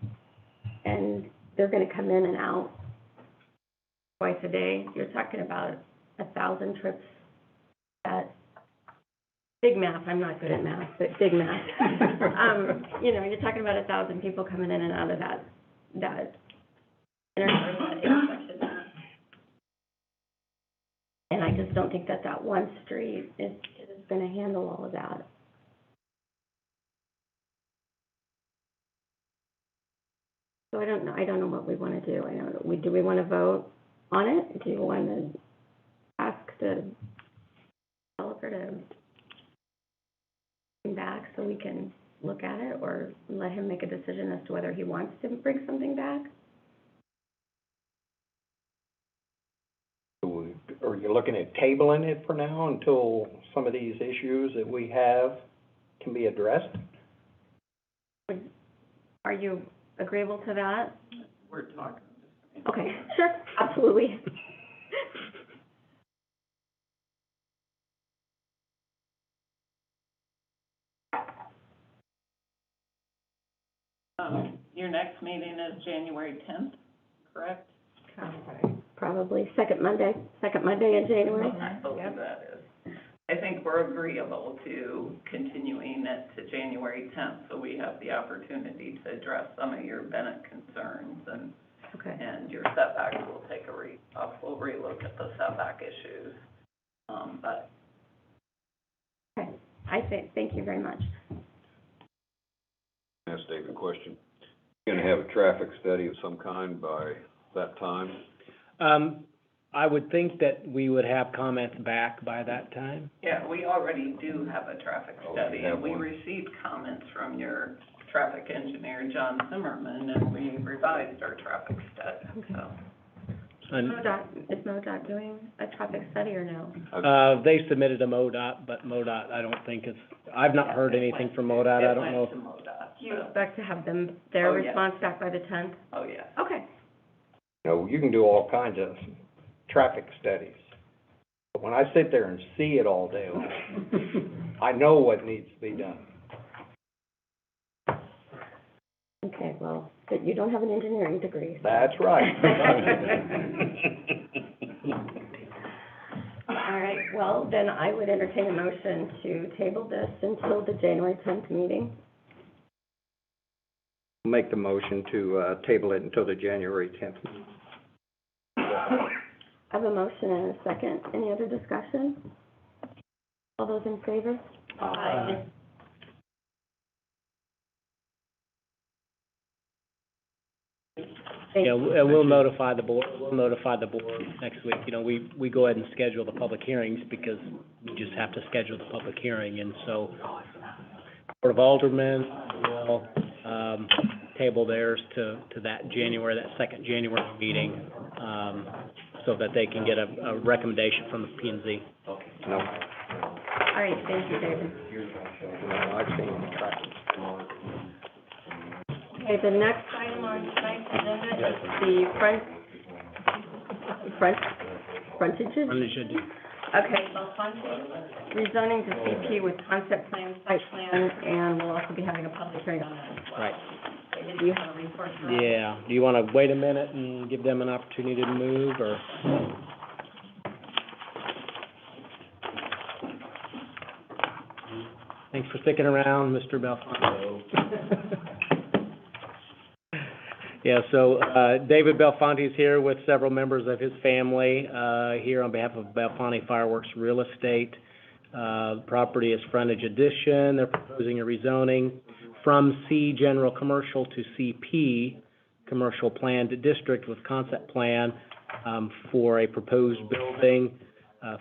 and they're going to come in and out twice a day, you're talking about 1,000 trips. That big math. I'm not good at math, but big math. You know, you're talking about 1,000 people coming in and out of that intersection. And I just don't think that one street is going to handle all of that. So I don't know what we want to do. Do we want to vote on it? Do you want to ask the developer to come back so we can look at it, or let him make a decision as to whether he wants to bring something back? Are you looking at tabling it for now until some of these issues that we have can be addressed? Are you agreeable to that? We're talking. Okay, sure, absolutely. Your next meeting is January 10th, correct? Probably second Monday in January. I believe that is. I think we're agreeable to continuing it to January 10th, so we have the opportunity to address some of your Bennett concerns, and Okay. and your setbacks. We'll take we'll relook at the setback issues. But Okay, thank you very much. Ask Dave a question. You're gonna have a traffic study of some kind by that time? I would think that we would have comments back by that time. yeah, we already do have a traffic study, you have and we one. received comments from your traffic engineer, John Zimmerman, and we revised our traffic study, so. And, Is MoDOT doing a traffic study or no? they submitted a MoDOT, but MoDOT, I don't think I've not heard anything from MoDOT, I don't know. It went to MoDOT, Do you so. expect to have their Oh, yes. response back by the 10th? Oh, yes. Okay. You know, you can do all kinds of traffic studies. But when I sit there and see it all day long, I know what needs to be done. Okay, well, but you don't have an engineering degree. So. That's right. All right. Well, then I would entertain a motion to table this until the January 10th meeting. Make the motion to, table it until the January 10th. I have a motion and a second. Any other discussion? All those in favor? Aye. Thank Yeah, you. and we'll notify the board next week. You know, we go ahead and schedule the public hearings because we just have to schedule the public hearing. And so, Board of Aldermen will, table theirs to that second January meeting, so that they can get a recommendation from the P and Z. No, All right, thank you, David. no, I've seen it. Okay, the next item on tonight's agenda is the frontages. Okay, Belfonte, rezoning to CP with concept plan, site plan, and we'll also be having a public hearing on that as well. Right. Okay, do you have a report for that? Yeah. Do you want to wait a minute and give them an opportunity to move, or? Thanks for sticking around, Mr. Belfonte. Yeah, so, David Belfonte is here with several members of his family, here on behalf of Belfonte Fireworks Real Estate. Property is frontage addition. They're proposing a rezoning from C General Commercial to CP Commercial Planned District with concept plan, for a proposed building,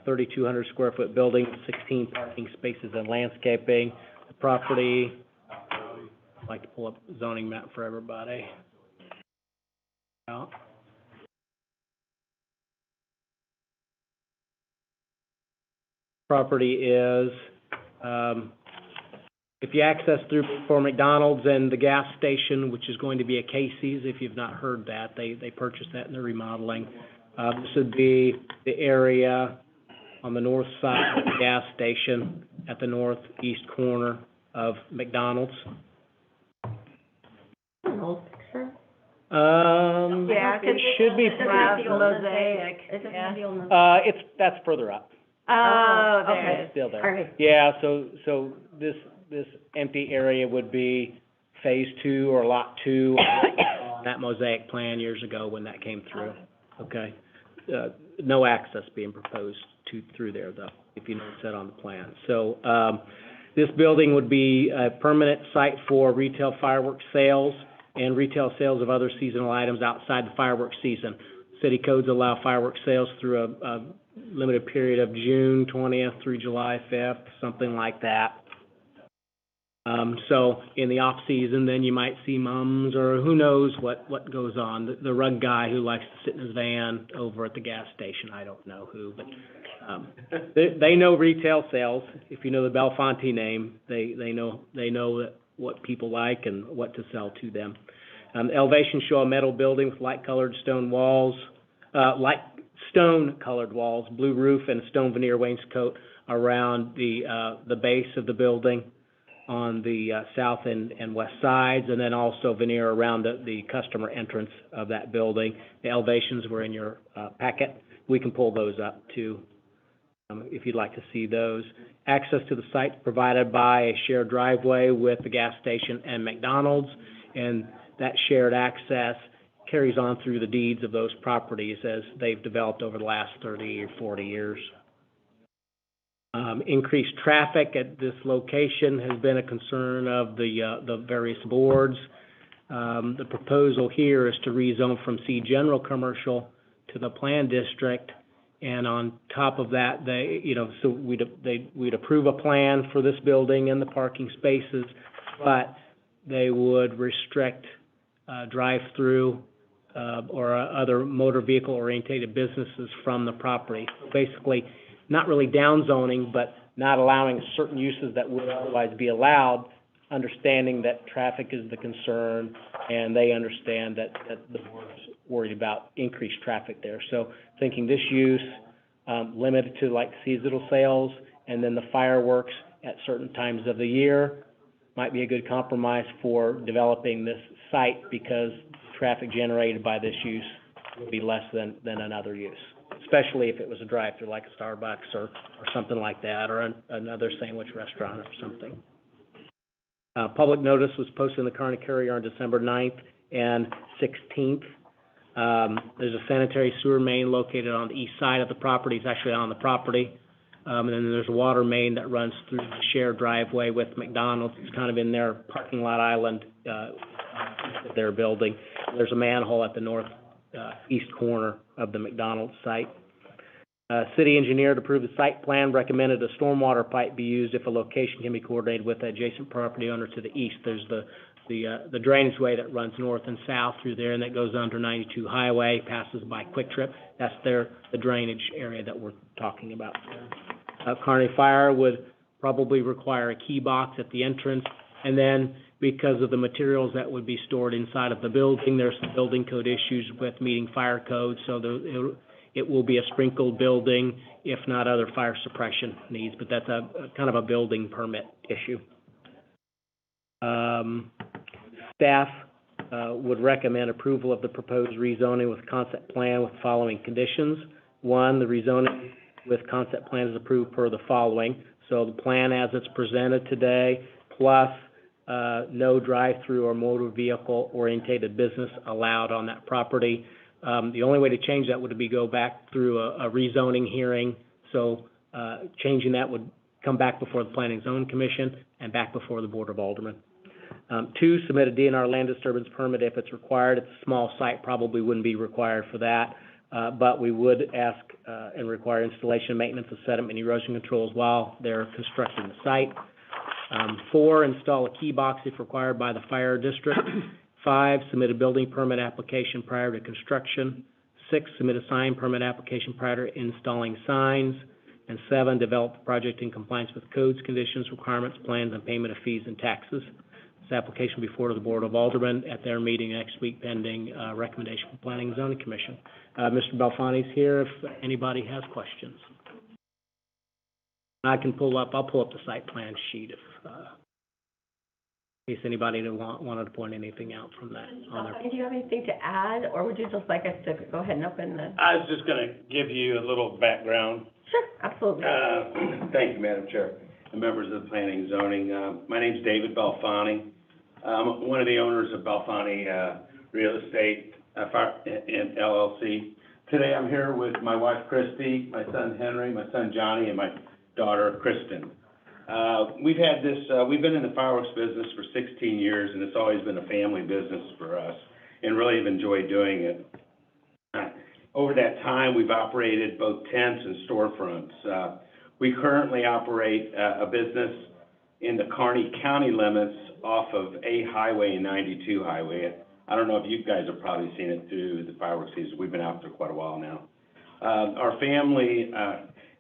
3,200 square foot building, 16 parking spaces and landscaping. The property, I'd like to pull up the zoning map for everybody. Property is, if you access through for McDonald's and the gas station, which is going to be a Casey's, if you've not heard that, they purchased that and they're remodeling. This would be the area on the north side of the gas station at the northeast corner of McDonald's. An old picture? Yeah, 'cause it should be Is it have the old mosaic, Is it yeah. the old mosaic? that's further up. Oh, there okay. it is. Still there. All right. Yeah, so this empty area would be phase 2 or lot 2 on that mosaic plan years ago when that came through. Okay. No access being proposed through there though, if you notice that on the plan. So, this building would be a permanent site for retail fireworks sales and retail sales of other seasonal items outside the fireworks season. City codes allow fireworks sales through a limited period of June 20th through July 5th, something like that. So in the off-season, then you might see mums or who knows what goes on. The rug guy who likes to sit in his van over at the gas station, I don't know who, but they know retail sales. If you know the Belfonte name, they know what people like and what to sell to them. Elevations show a metal building with light-colored stone walls, stone-colored walls, blue roof, and stone veneer wainscot around the base of the building on the south and west sides, and then also veneer around the customer entrance of that building. The elevations were in your packet. We can pull those up too, if you'd like to see those. Access to the site provided by a shared driveway with the gas station and McDonald's, and that shared access carries on through the deeds of those properties as they've developed over the last 30 or 40 years. Increased traffic at this location has been a concern of the various boards. The proposal here is to rezone from C General Commercial to the Plan District, and on top of that, we'd approve a plan for this building and the parking spaces, but they would restrict drive-through or other motor vehicle-oriented businesses from the property. So basically, not really downzoning, but not allowing certain uses that would otherwise be allowed, understanding that traffic is the concern, and they understand that the board's worried about increased traffic there. So thinking this use limited to like seasonal sales, and then the fireworks at certain times of the year might be a good compromise for developing this site, because traffic generated by this use would be less than another use. especially if it was a drive-through like a Starbucks or something like that, or another sandwich restaurant or something. Public notice was posted in the Kearney Courier on December 9th and 16th. There's a sanitary sewer main located on the east side of the property. It's actually on the property. And then there's a water main that runs through the shared driveway with McDonald's. It's kind of in their parking lot island, that they're building. There's a manhole at the northeast corner of the McDonald's site. City engineer to approve the site plan recommended a stormwater pipe be used if a location can be coordinated with the adjacent property owner to the east. There's the drainage way that runs north and south through there, and that goes under 92 Highway, passes by Quick Trip. That's the drainage area that we're talking about there. Kearney Fire would probably require a key box at the entrance, and then because of the materials that would be stored inside of the building, there's some building code issues with meeting fire codes, so it will be a sprinkled building, if not other fire suppression needs, but that's a kind of a building permit issue. Staff would recommend approval of the proposed rezoning with concept plan with the following conditions. One, the rezoning with concept plan is approved per the following. So the plan as it's presented today, plus no drive-through or motor vehicle-orientated business allowed on that property. The only way to change that would be go back through a rezoning hearing. So changing that would come back before the Planning and Zoning Commission and back before the Board of Aldermen. Two, submit a DNR land disturbance permit if it's required. It's a small site, probably wouldn't be required for that, but we would ask and require installation and maintenance of sediment and erosion controls while they're constructing the site. Four, install a key box if required by the fire district. Five, submit a building permit application prior to construction. Six, submit a sign permit application prior to installing signs. And seven, develop the project in compliance with codes, conditions, requirements, plans, and payment of fees and taxes. This application before the Board of Aldermen at their meeting next week pending recommendation from Planning and Zoning Commission. Mr. Belfanti's here if anybody has questions. I'll pull up the site plan sheet in case anybody wanted to point anything out from that. Do you have anything to add, or would you just like us to go ahead and open the? I was just gonna give you a little background. Sure, absolutely. Thank you, Madam Chair, and members of the Planning and Zoning. My name's David Belfanti. I'm one of the owners of Belfanti Real Estate and LLC. Today I'm here with my wife Christy, my son Henry, my son Johnny, and my daughter Kristen. We've been in the fireworks business for 16 years, and it's always been a family business for us, and really have enjoyed doing it. Over that time, we've operated both tents and storefronts. We currently operate a business in the Kearney County limits off of A Highway and 92 Highway. I don't know if you guys have probably seen it through the fireworks season. We've been out there quite a while now. Our family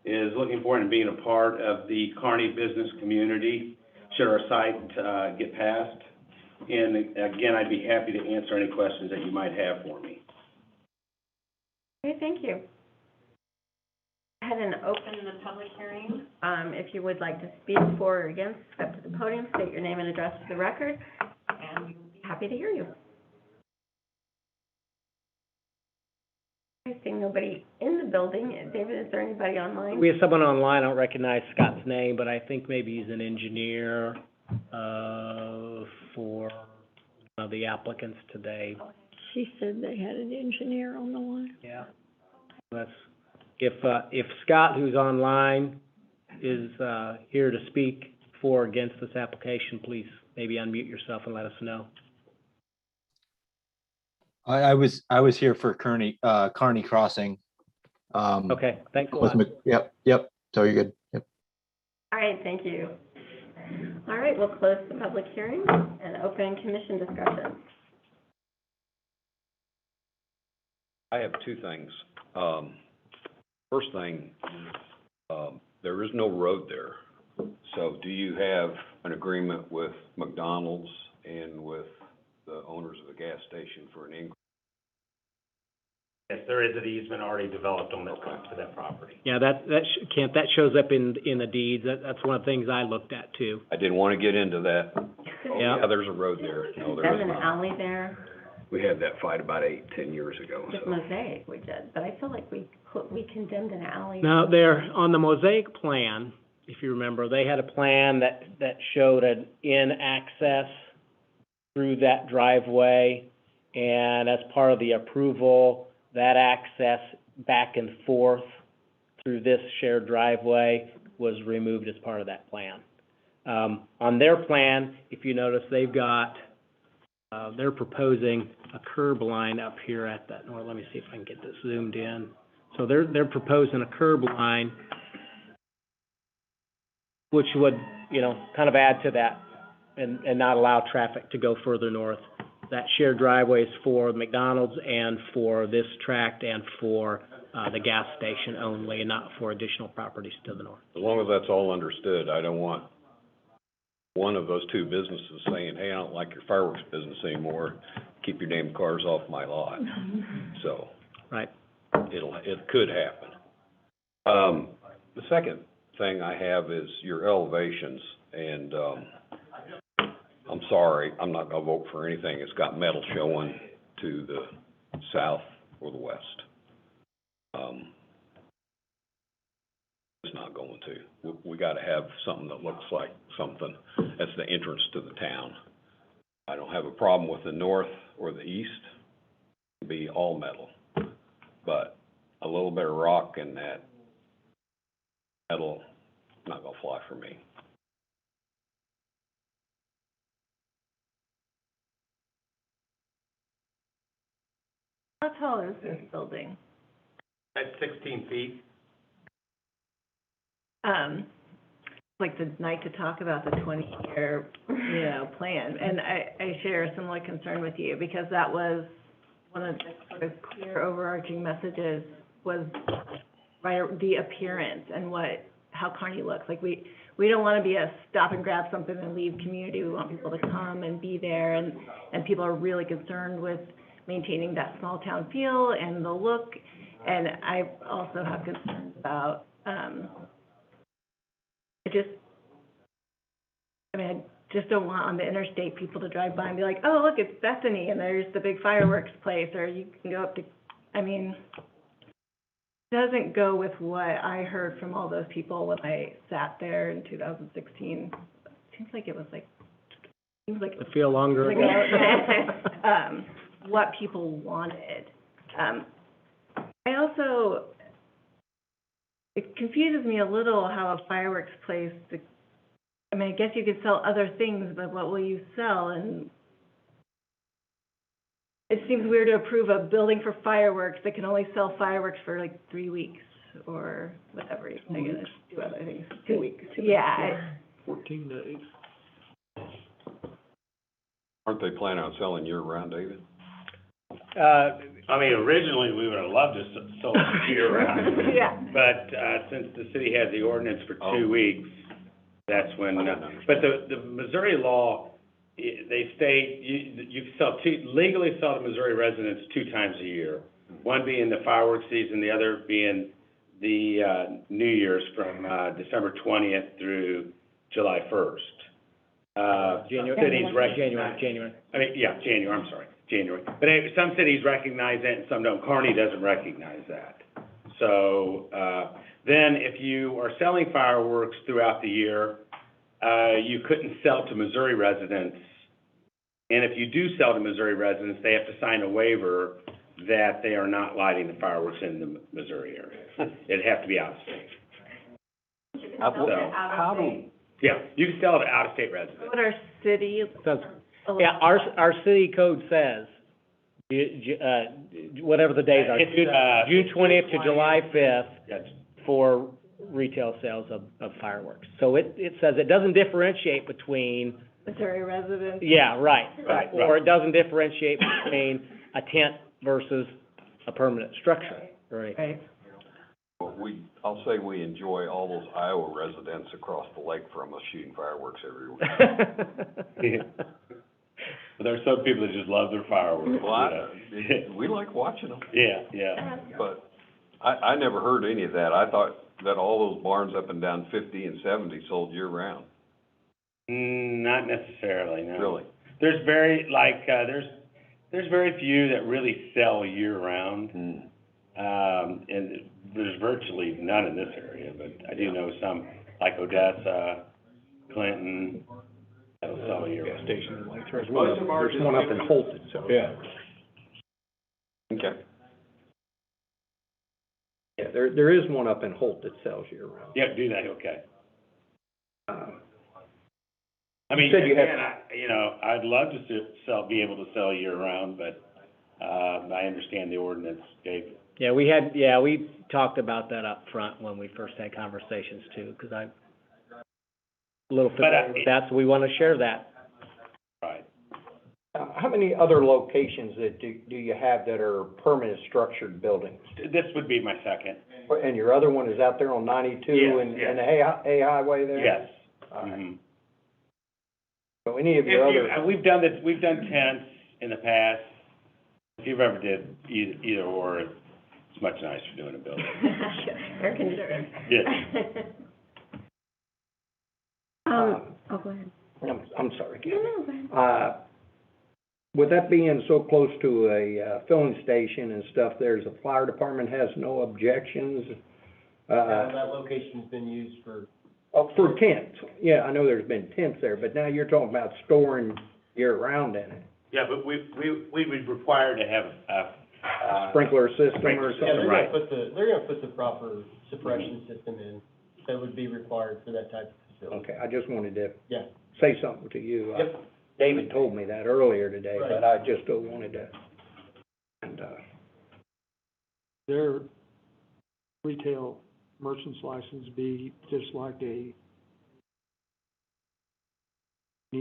is looking forward to being a part of the Kearney business community should our site get passed. And again, I'd be happy to answer any questions that you might have for me. Okay, thank you. Go ahead and open the public hearing. If you would like to speak for or against, step to the podium, state your name and address for the record, and we will be happy to hear you. I see nobody in the building. David, is there anybody online? We have someone online. I don't recognize Scott's name, but I think maybe he's an engineer for one of the applicants today. She said they had an engineer on the line. Yeah. That's if Scott, who's online, is here to speak for or against this application, please maybe unmute yourself and let us know. I was here for Kearney Crossing. Okay, thanks a lot. Yep. So you're good. Yep. All right, thank you. All right, we'll close the public hearing and open commission discussion. I have two things. First thing is, there is no road there. So do you have an agreement with McDonald's and with the owners of the gas station for an increase? Yes, there is an easement already developed on that to that property. Yeah, Kent, that shows up in the deeds. That's one of the things I looked at too. I didn't want to get into that. Yeah, there's a road there. No, there There's is an not. alley there. We had that fight about 10 years ago, With so. Mosaic, we did, but I feel like we condemned an alley. Now, there, on the Mosaic plan, if you remember, they had a plan that showed an in access through that driveway, and as part of the approval, that access back and forth through this shared driveway was removed as part of that plan. On their plan, if you notice, they've got, they're proposing a curb line up here at that, or let me see if I can get this zoomed in. So they're proposing a curb line, which would, you know, kind of add to that and not allow traffic to go further north. That shared driveway is for McDonald's and for this tract and for the gas station only, and not for additional properties to the north. As long as that's all understood, I don't want one of those two businesses saying, hey, I don't like your fireworks business anymore, keep your damn cars off my lot. So. Right. It could happen. The second thing I have is your elevations, and, I'm sorry, I'm not gonna vote for anything that's got metal showing to the south or the west. It's not going to. We gotta have something that looks like something. That's the entrance to the town. I don't have a problem with the north or the east, it'd be all metal. But a little bit of rock in that metal, not gonna fly for me. How tall is this building? At 16 feet. Like the night to talk about the 20-year, you know, plan. And I share a similar concern with you, because that was one of the sort of clear overarching messages, was the appearance and how Kearney looks. Like, we don't want to be a stop and grab something and leave community. We want people to come and be there, and people are really concerned with maintaining that small town feel and the look. And I also have concerns about, I just don't want on the interstate people to drive by and be like, oh, look, it's Bethany, and there's the big fireworks place, or you can go up to, it doesn't go with what I heard from all those people when I sat there in 2016. Seems like it was I feel longer ago. What people wanted. I also, it confuses me a little how a fireworks place, I guess you could sell other things, but what will you sell? And it seems weird to approve a building for fireworks that can only sell fireworks for like 3 weeks or whatever. You're gonna do other things. 2 weeks. Yeah. 14 days. Aren't they planning on selling year-round, David? Originally, we would have loved to sell it year-round. Yeah. But, since the city has the ordinance for 2 weeks, that's when, but the Missouri law, they state you can legally sell to Missouri residents 2 times a year. One being the fireworks season, the other being the, New Year's from, December 20th through July 1st. January. January. But some cities recognize that and some don't. Kearney doesn't recognize that. So, then if you are selling fireworks throughout the year, you couldn't sell to Missouri residents. And if you do sell to Missouri residents, they have to sign a waiver that they are not lighting the fireworks in the Missouri area. It'd have to be out of state. How do, Yeah, you can sell it to out-of-state residents. What our city, Yeah, our city code says, whatever the days are, June 20th to July 5th Yes. for retail sales of fireworks. So it says it doesn't differentiate between, Missouri residents. yeah, right. Right. Or it doesn't differentiate between a tent versus a permanent structure, right? Right. well, I'll say we enjoy all those Iowa residents across the lake from us shooting fireworks every week. But there's some people that just love their fireworks. Well, we like watching them. Yeah. But I never heard any of that. I thought that all those barns up and down 50 and 70 sold year-round. Not necessarily, no. Really? There's there's very few that really sell year-round. And there's virtually none in this area, but I do know some, like Odessa, Clinton, that'll sell year-round. Station, like, There's one up in Holt itself. yeah. Okay. Yeah, there is one up in Holt that sells year-round. Yeah, do that, okay. I You mean, said you had- again, I'd love to be able to sell year-round, but, I understand the ordinance, Dave. Yeah, we talked about that up front when we first had conversations too, because I'm a little familiar with that, so we want to share that. Right. How many other locations that do you have that are permanent structured buildings? This would be my second. And your other one is out there on 92 Yes, and yes. the A highway there? Yes. All right. Mhm. So any of your other, We've done tents in the past. If you've ever did either or, it's much nicer doing a building. Air conditioner. Yeah. Oh, go ahead. I'm sorry, No, Kathy. no, go ahead. With that being so close to a filling station and stuff, there's a fire department has no objections. That location's been used for. For tents, yeah, I know there's been tents there, but now you're talking about storing year-round in it. Yeah, but we would require to have a, Sprinkler system Sprinkler or system. Yeah, something? they're gonna put the proper suppression system in that would be required for that type of facility. Okay, I just wanted to Yeah. say something to you. Yep. David told me that earlier today, Right. but I just wanted to, and, Their retail merchant's license be just like any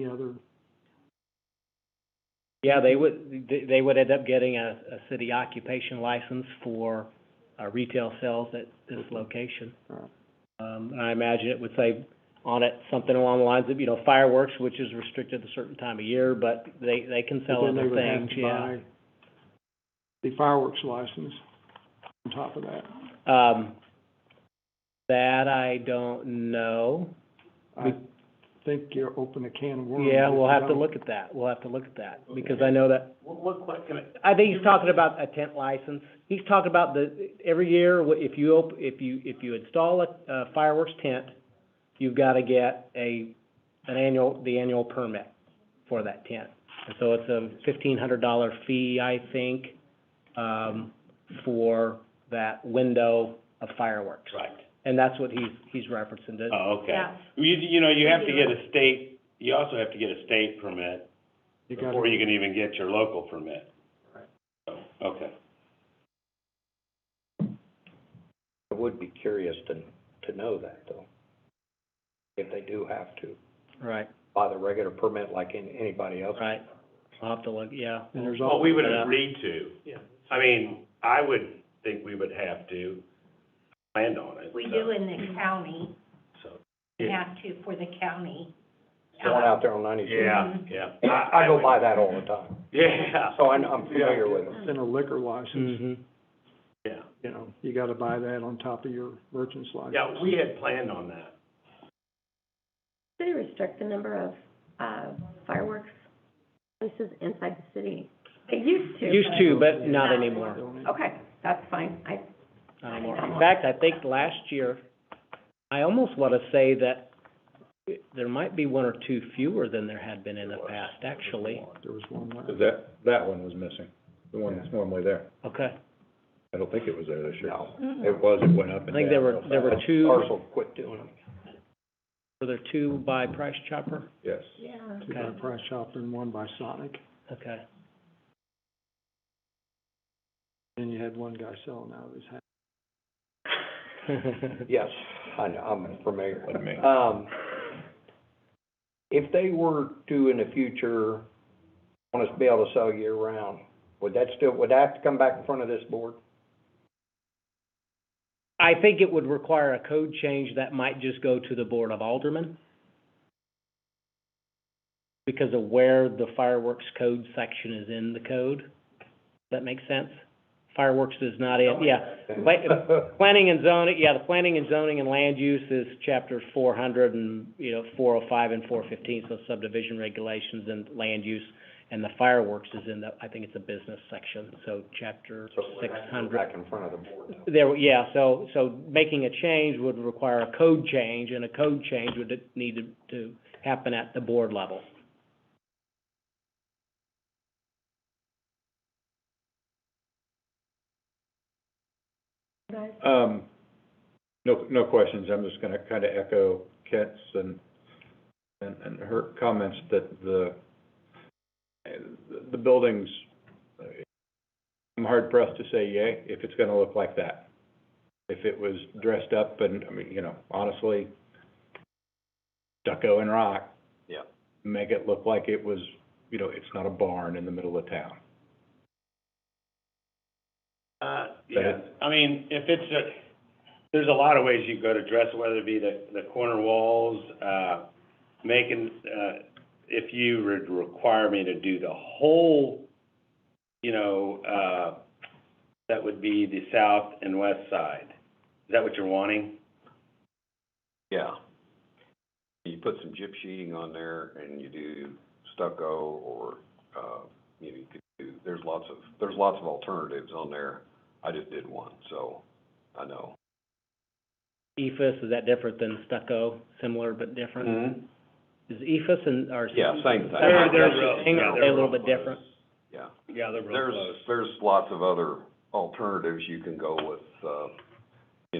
other? Yeah, they would end up getting a city occupation license for, retail sales at this location. And I imagine it would say on it something along the lines of, fireworks, which is restricted a certain time of year, but they can sell But then other they would have things, to yeah. buy the fireworks license on top of that. That I don't know. I think you open a can of worms. Yeah, if we'll you have to don't. look at that. We'll have to look at that, because I know that, what question? I think he's talking about a tent license. He's talking about every year, if you install a fireworks tent, you've got to get the annual permit for that tent. And so it's a $1,500 fee, I think, for that window of fireworks. Right. And that's what he's referencing to. Oh, okay. Yeah. You have to get a state, you also have to get a state permit You gotta- before you can even get your local permit. Right. So, okay. I would be curious to know that, though. If they do have to Right, buy the regular permit like anybody else. right. I'll have to look, yeah. And there's Well, we would Yeah. agree to. Yeah. I mean, I would think we would have to plan on it. We so- do in the county, So, we yeah, have to for the county. The one out there on 92. yeah. I go by that all the time, Yeah, so I'm familiar with it. It's in a liquor license, Mm-hmm. yeah. You gotta buy that on top of your merchant's license. Yeah, we had planned on that. They restrict the number of, fireworks places inside the city. They used to. Used to, but not anymore. Okay, that's fine. Not anymore. In fact, I think last year, I almost want to say that there might be one or two fewer than there had been in the past, actually. There was one last. 'Cause that one was missing, the one that's normally there. Okay. I don't think it was there this year. No. It went up and down. I think there were real two, Parcel quit doing them. were there two by Price Chopper? fast. Yes. Yeah. Two by Price Chopper and one by Sonic. Okay. Then you had one guy selling out of his house. Yes, I know, I'm familiar. Wasn't me. If they were to, in the future, want us to be able to sell year-round, would that have to come back in front of this board? I think it would require a code change that might just go to the Board of Aldermen, because of where the fireworks code section is in the code. Does that make sense? Fireworks is not in, yeah. Planning and zoning, yeah, the planning and zoning and land use is chapter 400 and, 405 and 415, so subdivision regulations and land use. and the fireworks is in the, I think it's a business section, so chapter six hundred. Back in front of the board. There, yeah, so making a change would require a code change, and a code change would need to happen at the board level. No questions. I'm just gonna kind of echo Kent's and her comments that the buildings, I'm hard pressed to say yay if it's gonna look like that. If it was dressed up and, I mean, honestly, stucco and rock. Yeah. Make it look like it was, it's not a barn in the middle of town. Yeah, I mean, if it's there's a lot of ways you can go to dress it, whether it be the corner walls, if you would require me to do the whole, that would be the south and west side. Is that what you're wanting? Yeah. You put some gyp sheeting on there and you do stucco or, you could do, there's lots of alternatives on there. I just did one, so I know. EFS, is that different than stucco, similar but different? Mm-hmm. Is EFS and, or? Yeah, same thing. They're a little bit different. Yeah. Yeah, they're real close. There's lots of other alternatives you can go with.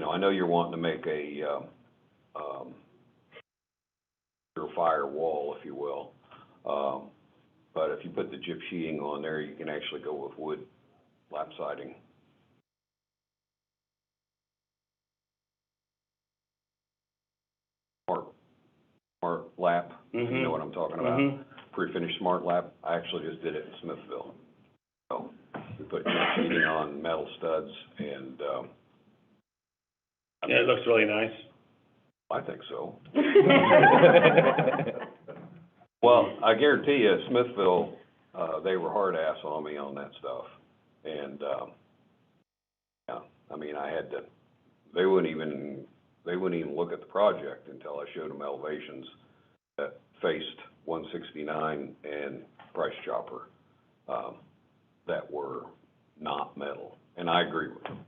I know you're wanting to make a your fire wall, if you will. But if you put the gyp sheeting on there, you can actually go with wood lap siding. Smart lap, Mm-hmm. You know what I'm talking about? Mm-hmm. Pre-finished smart lap. I actually just did it in Smithville. So we put gyp sheeting on metal studs and, Yeah, it looks really nice. I think so. Well, I guarantee you, Smithville, they were hard ass on me on that stuff. And, yeah, I mean, they wouldn't even look at the project until I showed them elevations that faced 169 and Price Chopper, that were not metal. And I agree with them.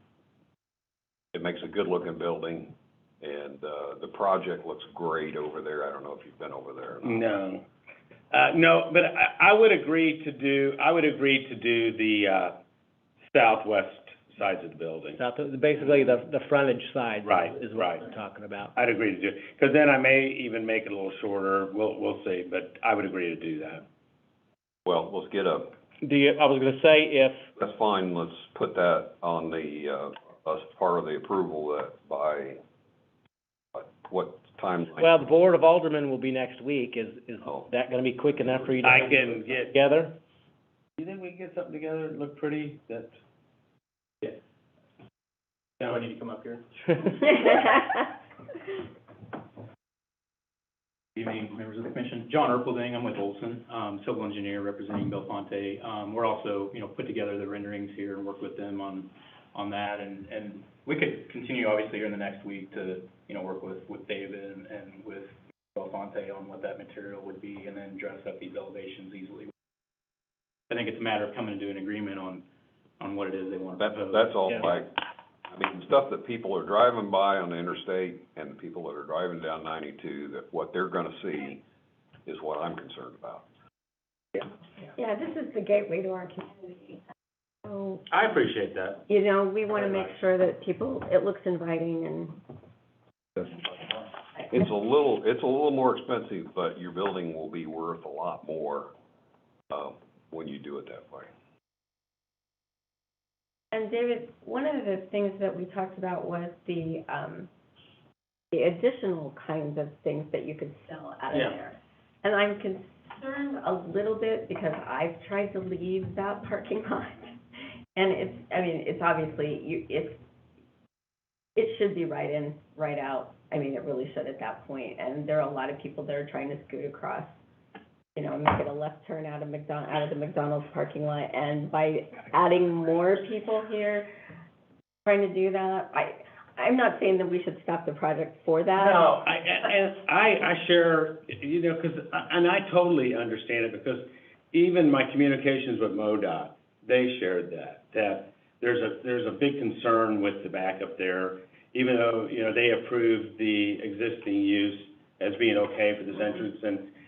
It makes a good looking building, and, the project looks great over there. I don't know if you've been over there or not. No. No, but I would agree to do the, southwest sides of the building. Basically, the frontage side Right, is right. what we're talking about. I'd agree to do it, because then I may even make it a little shorter. We'll see, but I would agree to do that. Well, let's get I was gonna say, if, that's fine, let's put that on the, as part of the approval that by, what timeline? well, the Board of Aldermen will be next week. Is that gonna be quick enough for you to I can get, together? you think we can get something together that look pretty, that? Now I need to come up here. Good evening, members of the commission. John Erpelding, I'm with Olson, civil engineer representing Belfonte. We're also, put together the renderings here and work with them on that. And we could continue, obviously, here in the next week to, work with David and with Belfonte on what that material would be, and then dress up these elevations easily. I think it's a matter of coming to an agreement on what it is they want to propose. That's all, Yeah. stuff that people are driving by on the interstate and the people that are driving down 92, that what they're gonna see is what I'm concerned about. Yeah, this is the gateway to our community. So, I appreciate that. we want to make sure that it looks inviting and. It's a little more expensive, but your building will be worth a lot more, when you do it that way. And David, one of the things that we talked about was the additional kinds of things that you could sell out of there. And I'm concerned a little bit because I've tried to leave that parking lot. And it's obviously, it should be right in, right out. I mean, it really should at that point. And there are a lot of people that are trying to scoot across, make it a left turn out of the McDonald's parking lot. And by adding more people here, trying to do that, I'm not saying that we should stop the project for that. No, I share, because, and I totally understand it, because even my communications with MoDOT, they shared that there's a big concern with the backup there, even though, you know, they approved the existing use as being okay for this entrance,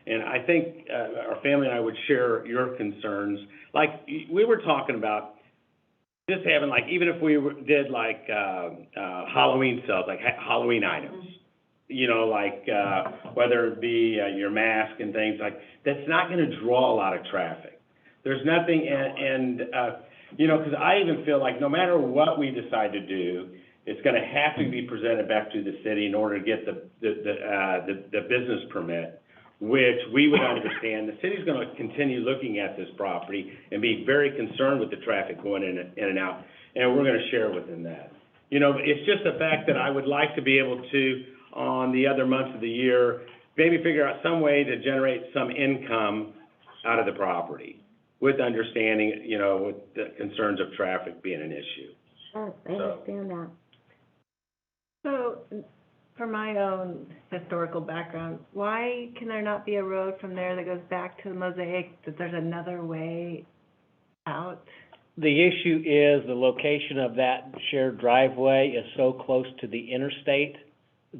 and I think, our family and I would share your concerns. Like, we were talking about just having, like, even if we did like, Halloween sales, like Halloween items, you know, like, whether it be, your mask and things like, that's not gonna draw a lot of traffic. There's nothing, you know, because I even feel like no matter what we decide to do, it's gonna have to be presented back to the city in order to get the business permit, which we would understand. The city's gonna continue looking at this property and be very concerned with the traffic going in and out, and we're gonna share with them that. You know, it's just the fact that I would like to be able to, on the other months of the year, maybe figure out some way to generate some income out of the property, with understanding, you know, with the concerns of traffic being an issue. Sure, I understand that. So, for my own historical background, why can there not be a road from there that goes back to the Mosaic, that there's another way out? The issue is the location of that shared driveway is so close to the interstate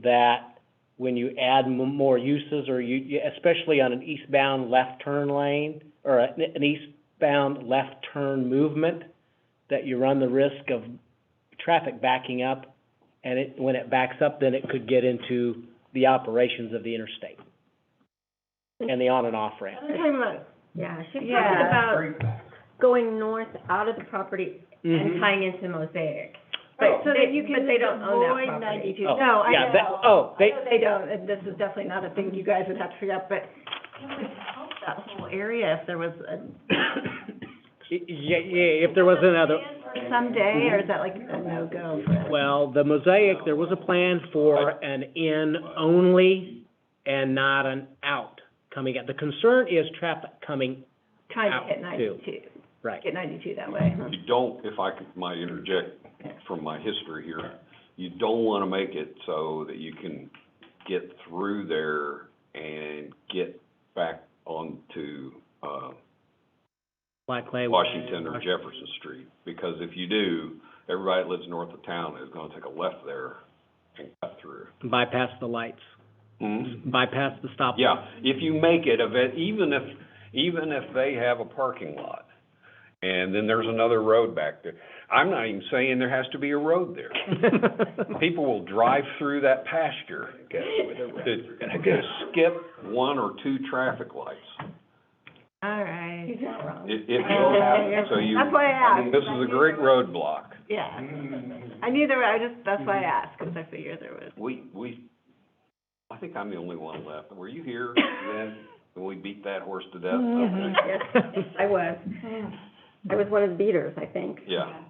that when you add more uses, or especially on an eastbound left turn lane, or an eastbound left turn movement, that you run the risk of traffic backing up, and when it backs up, then it could get into the operations of the interstate and the on and off ramp. I'm talking about, yeah, she's talking Yeah. about going north out of the property and tying into Mosaic. Right, so that you can But they don't own that avoid property. 92. Oh, No, I yeah, know. they- I know they don't, and this is definitely not a thing you guys would have to figure out, but it would help that whole area if there was a, Yeah, if there was another, someday, or is that like a no-go for it? well, the Mosaic, there was a plan for an in only and not an out coming out. The concern is traffic coming Trying out to hit too. 92, Right. get 92 that way. You don't, if I might interject from my history here, you don't wanna make it so that you can get through there and get back onto, Black Clay. Washington or Jefferson Street, because if you do, everybody that lives north of town is gonna take a left there and cut through. Bypass the lights, bypass the stop. Yeah, if you make it, even if they have a parking lot, and then there's another road back there, I'm not even saying there has to be a road there. People will drive through that pasture to skip one or two traffic lights. All right. He's not wrong. It will happen, so you, That's why I asked. this is a great roadblock. Yeah. I knew there were, that's why I asked, because I figured there was. I think I'm the only one left. Were you here then, when we beat that horse to death? Yes, I was. I was one of the beaters, I think. Yeah.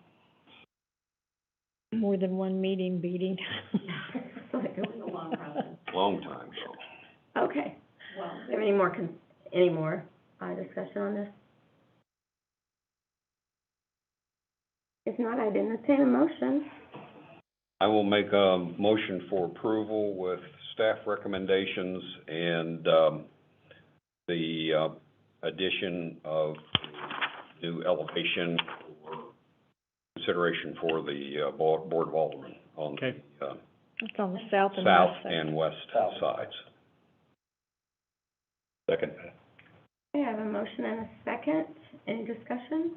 More than one meeting beating. It was a long process. Long time ago. Okay, well, is there any more discussion on this? If not, I'd entertain a motion. I will make a motion for approval with staff recommendations and, the, addition of new elevation for consideration for the, Board of Aldermen on the, It's on the south and south west side. and west sides. Second. Okay, I have a motion and a second. Any discussion?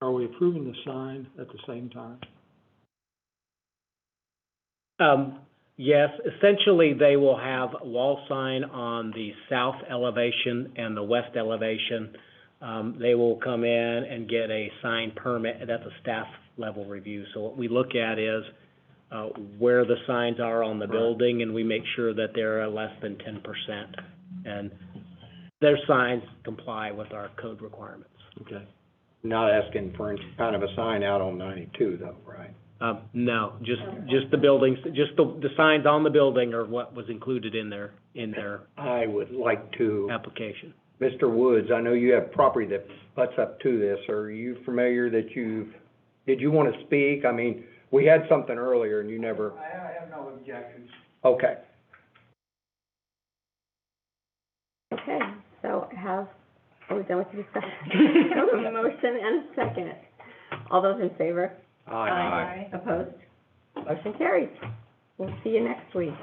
Are we approving the sign at the same time? Yes, essentially, they will have a wall sign on the south elevation and the west elevation. They will come in and get a sign permit, and that's a staff level review. So what we look at is, where the signs are on the building, and we make sure that they're less than 10%. And their signs comply with our code requirements. Okay. Not asking for any kind of a sign out on 92 though, right? No, just the buildings, just the signs on the building are what was included in their I would like to, application. Mr. Woods, I know you have property that butts up to this. Are you familiar did you want to speak? I mean, we had something earlier and you never. I have no objections. Okay. Okay, So are we done with the discussion? I have a motion and a second. All those in favor? Aye. Opposed? Motion carries. We'll see you next week.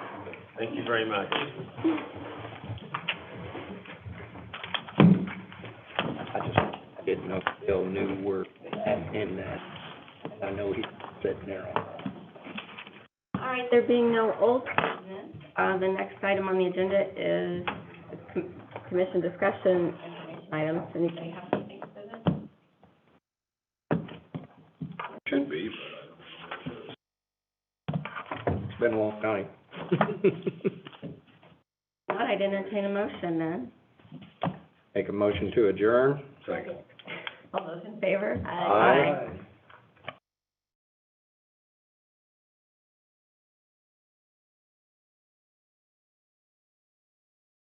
Thank you very much. I just didn't know if Bill knew where in that. I know he's sitting there on. All right, there being no old business, the next item on the agenda is commission discussion information items. Anybody have anything for this? Should be, It's been a long night. Not, I'd entertain a motion then. Make a motion to adjourn? Second. All those in favor? Aye.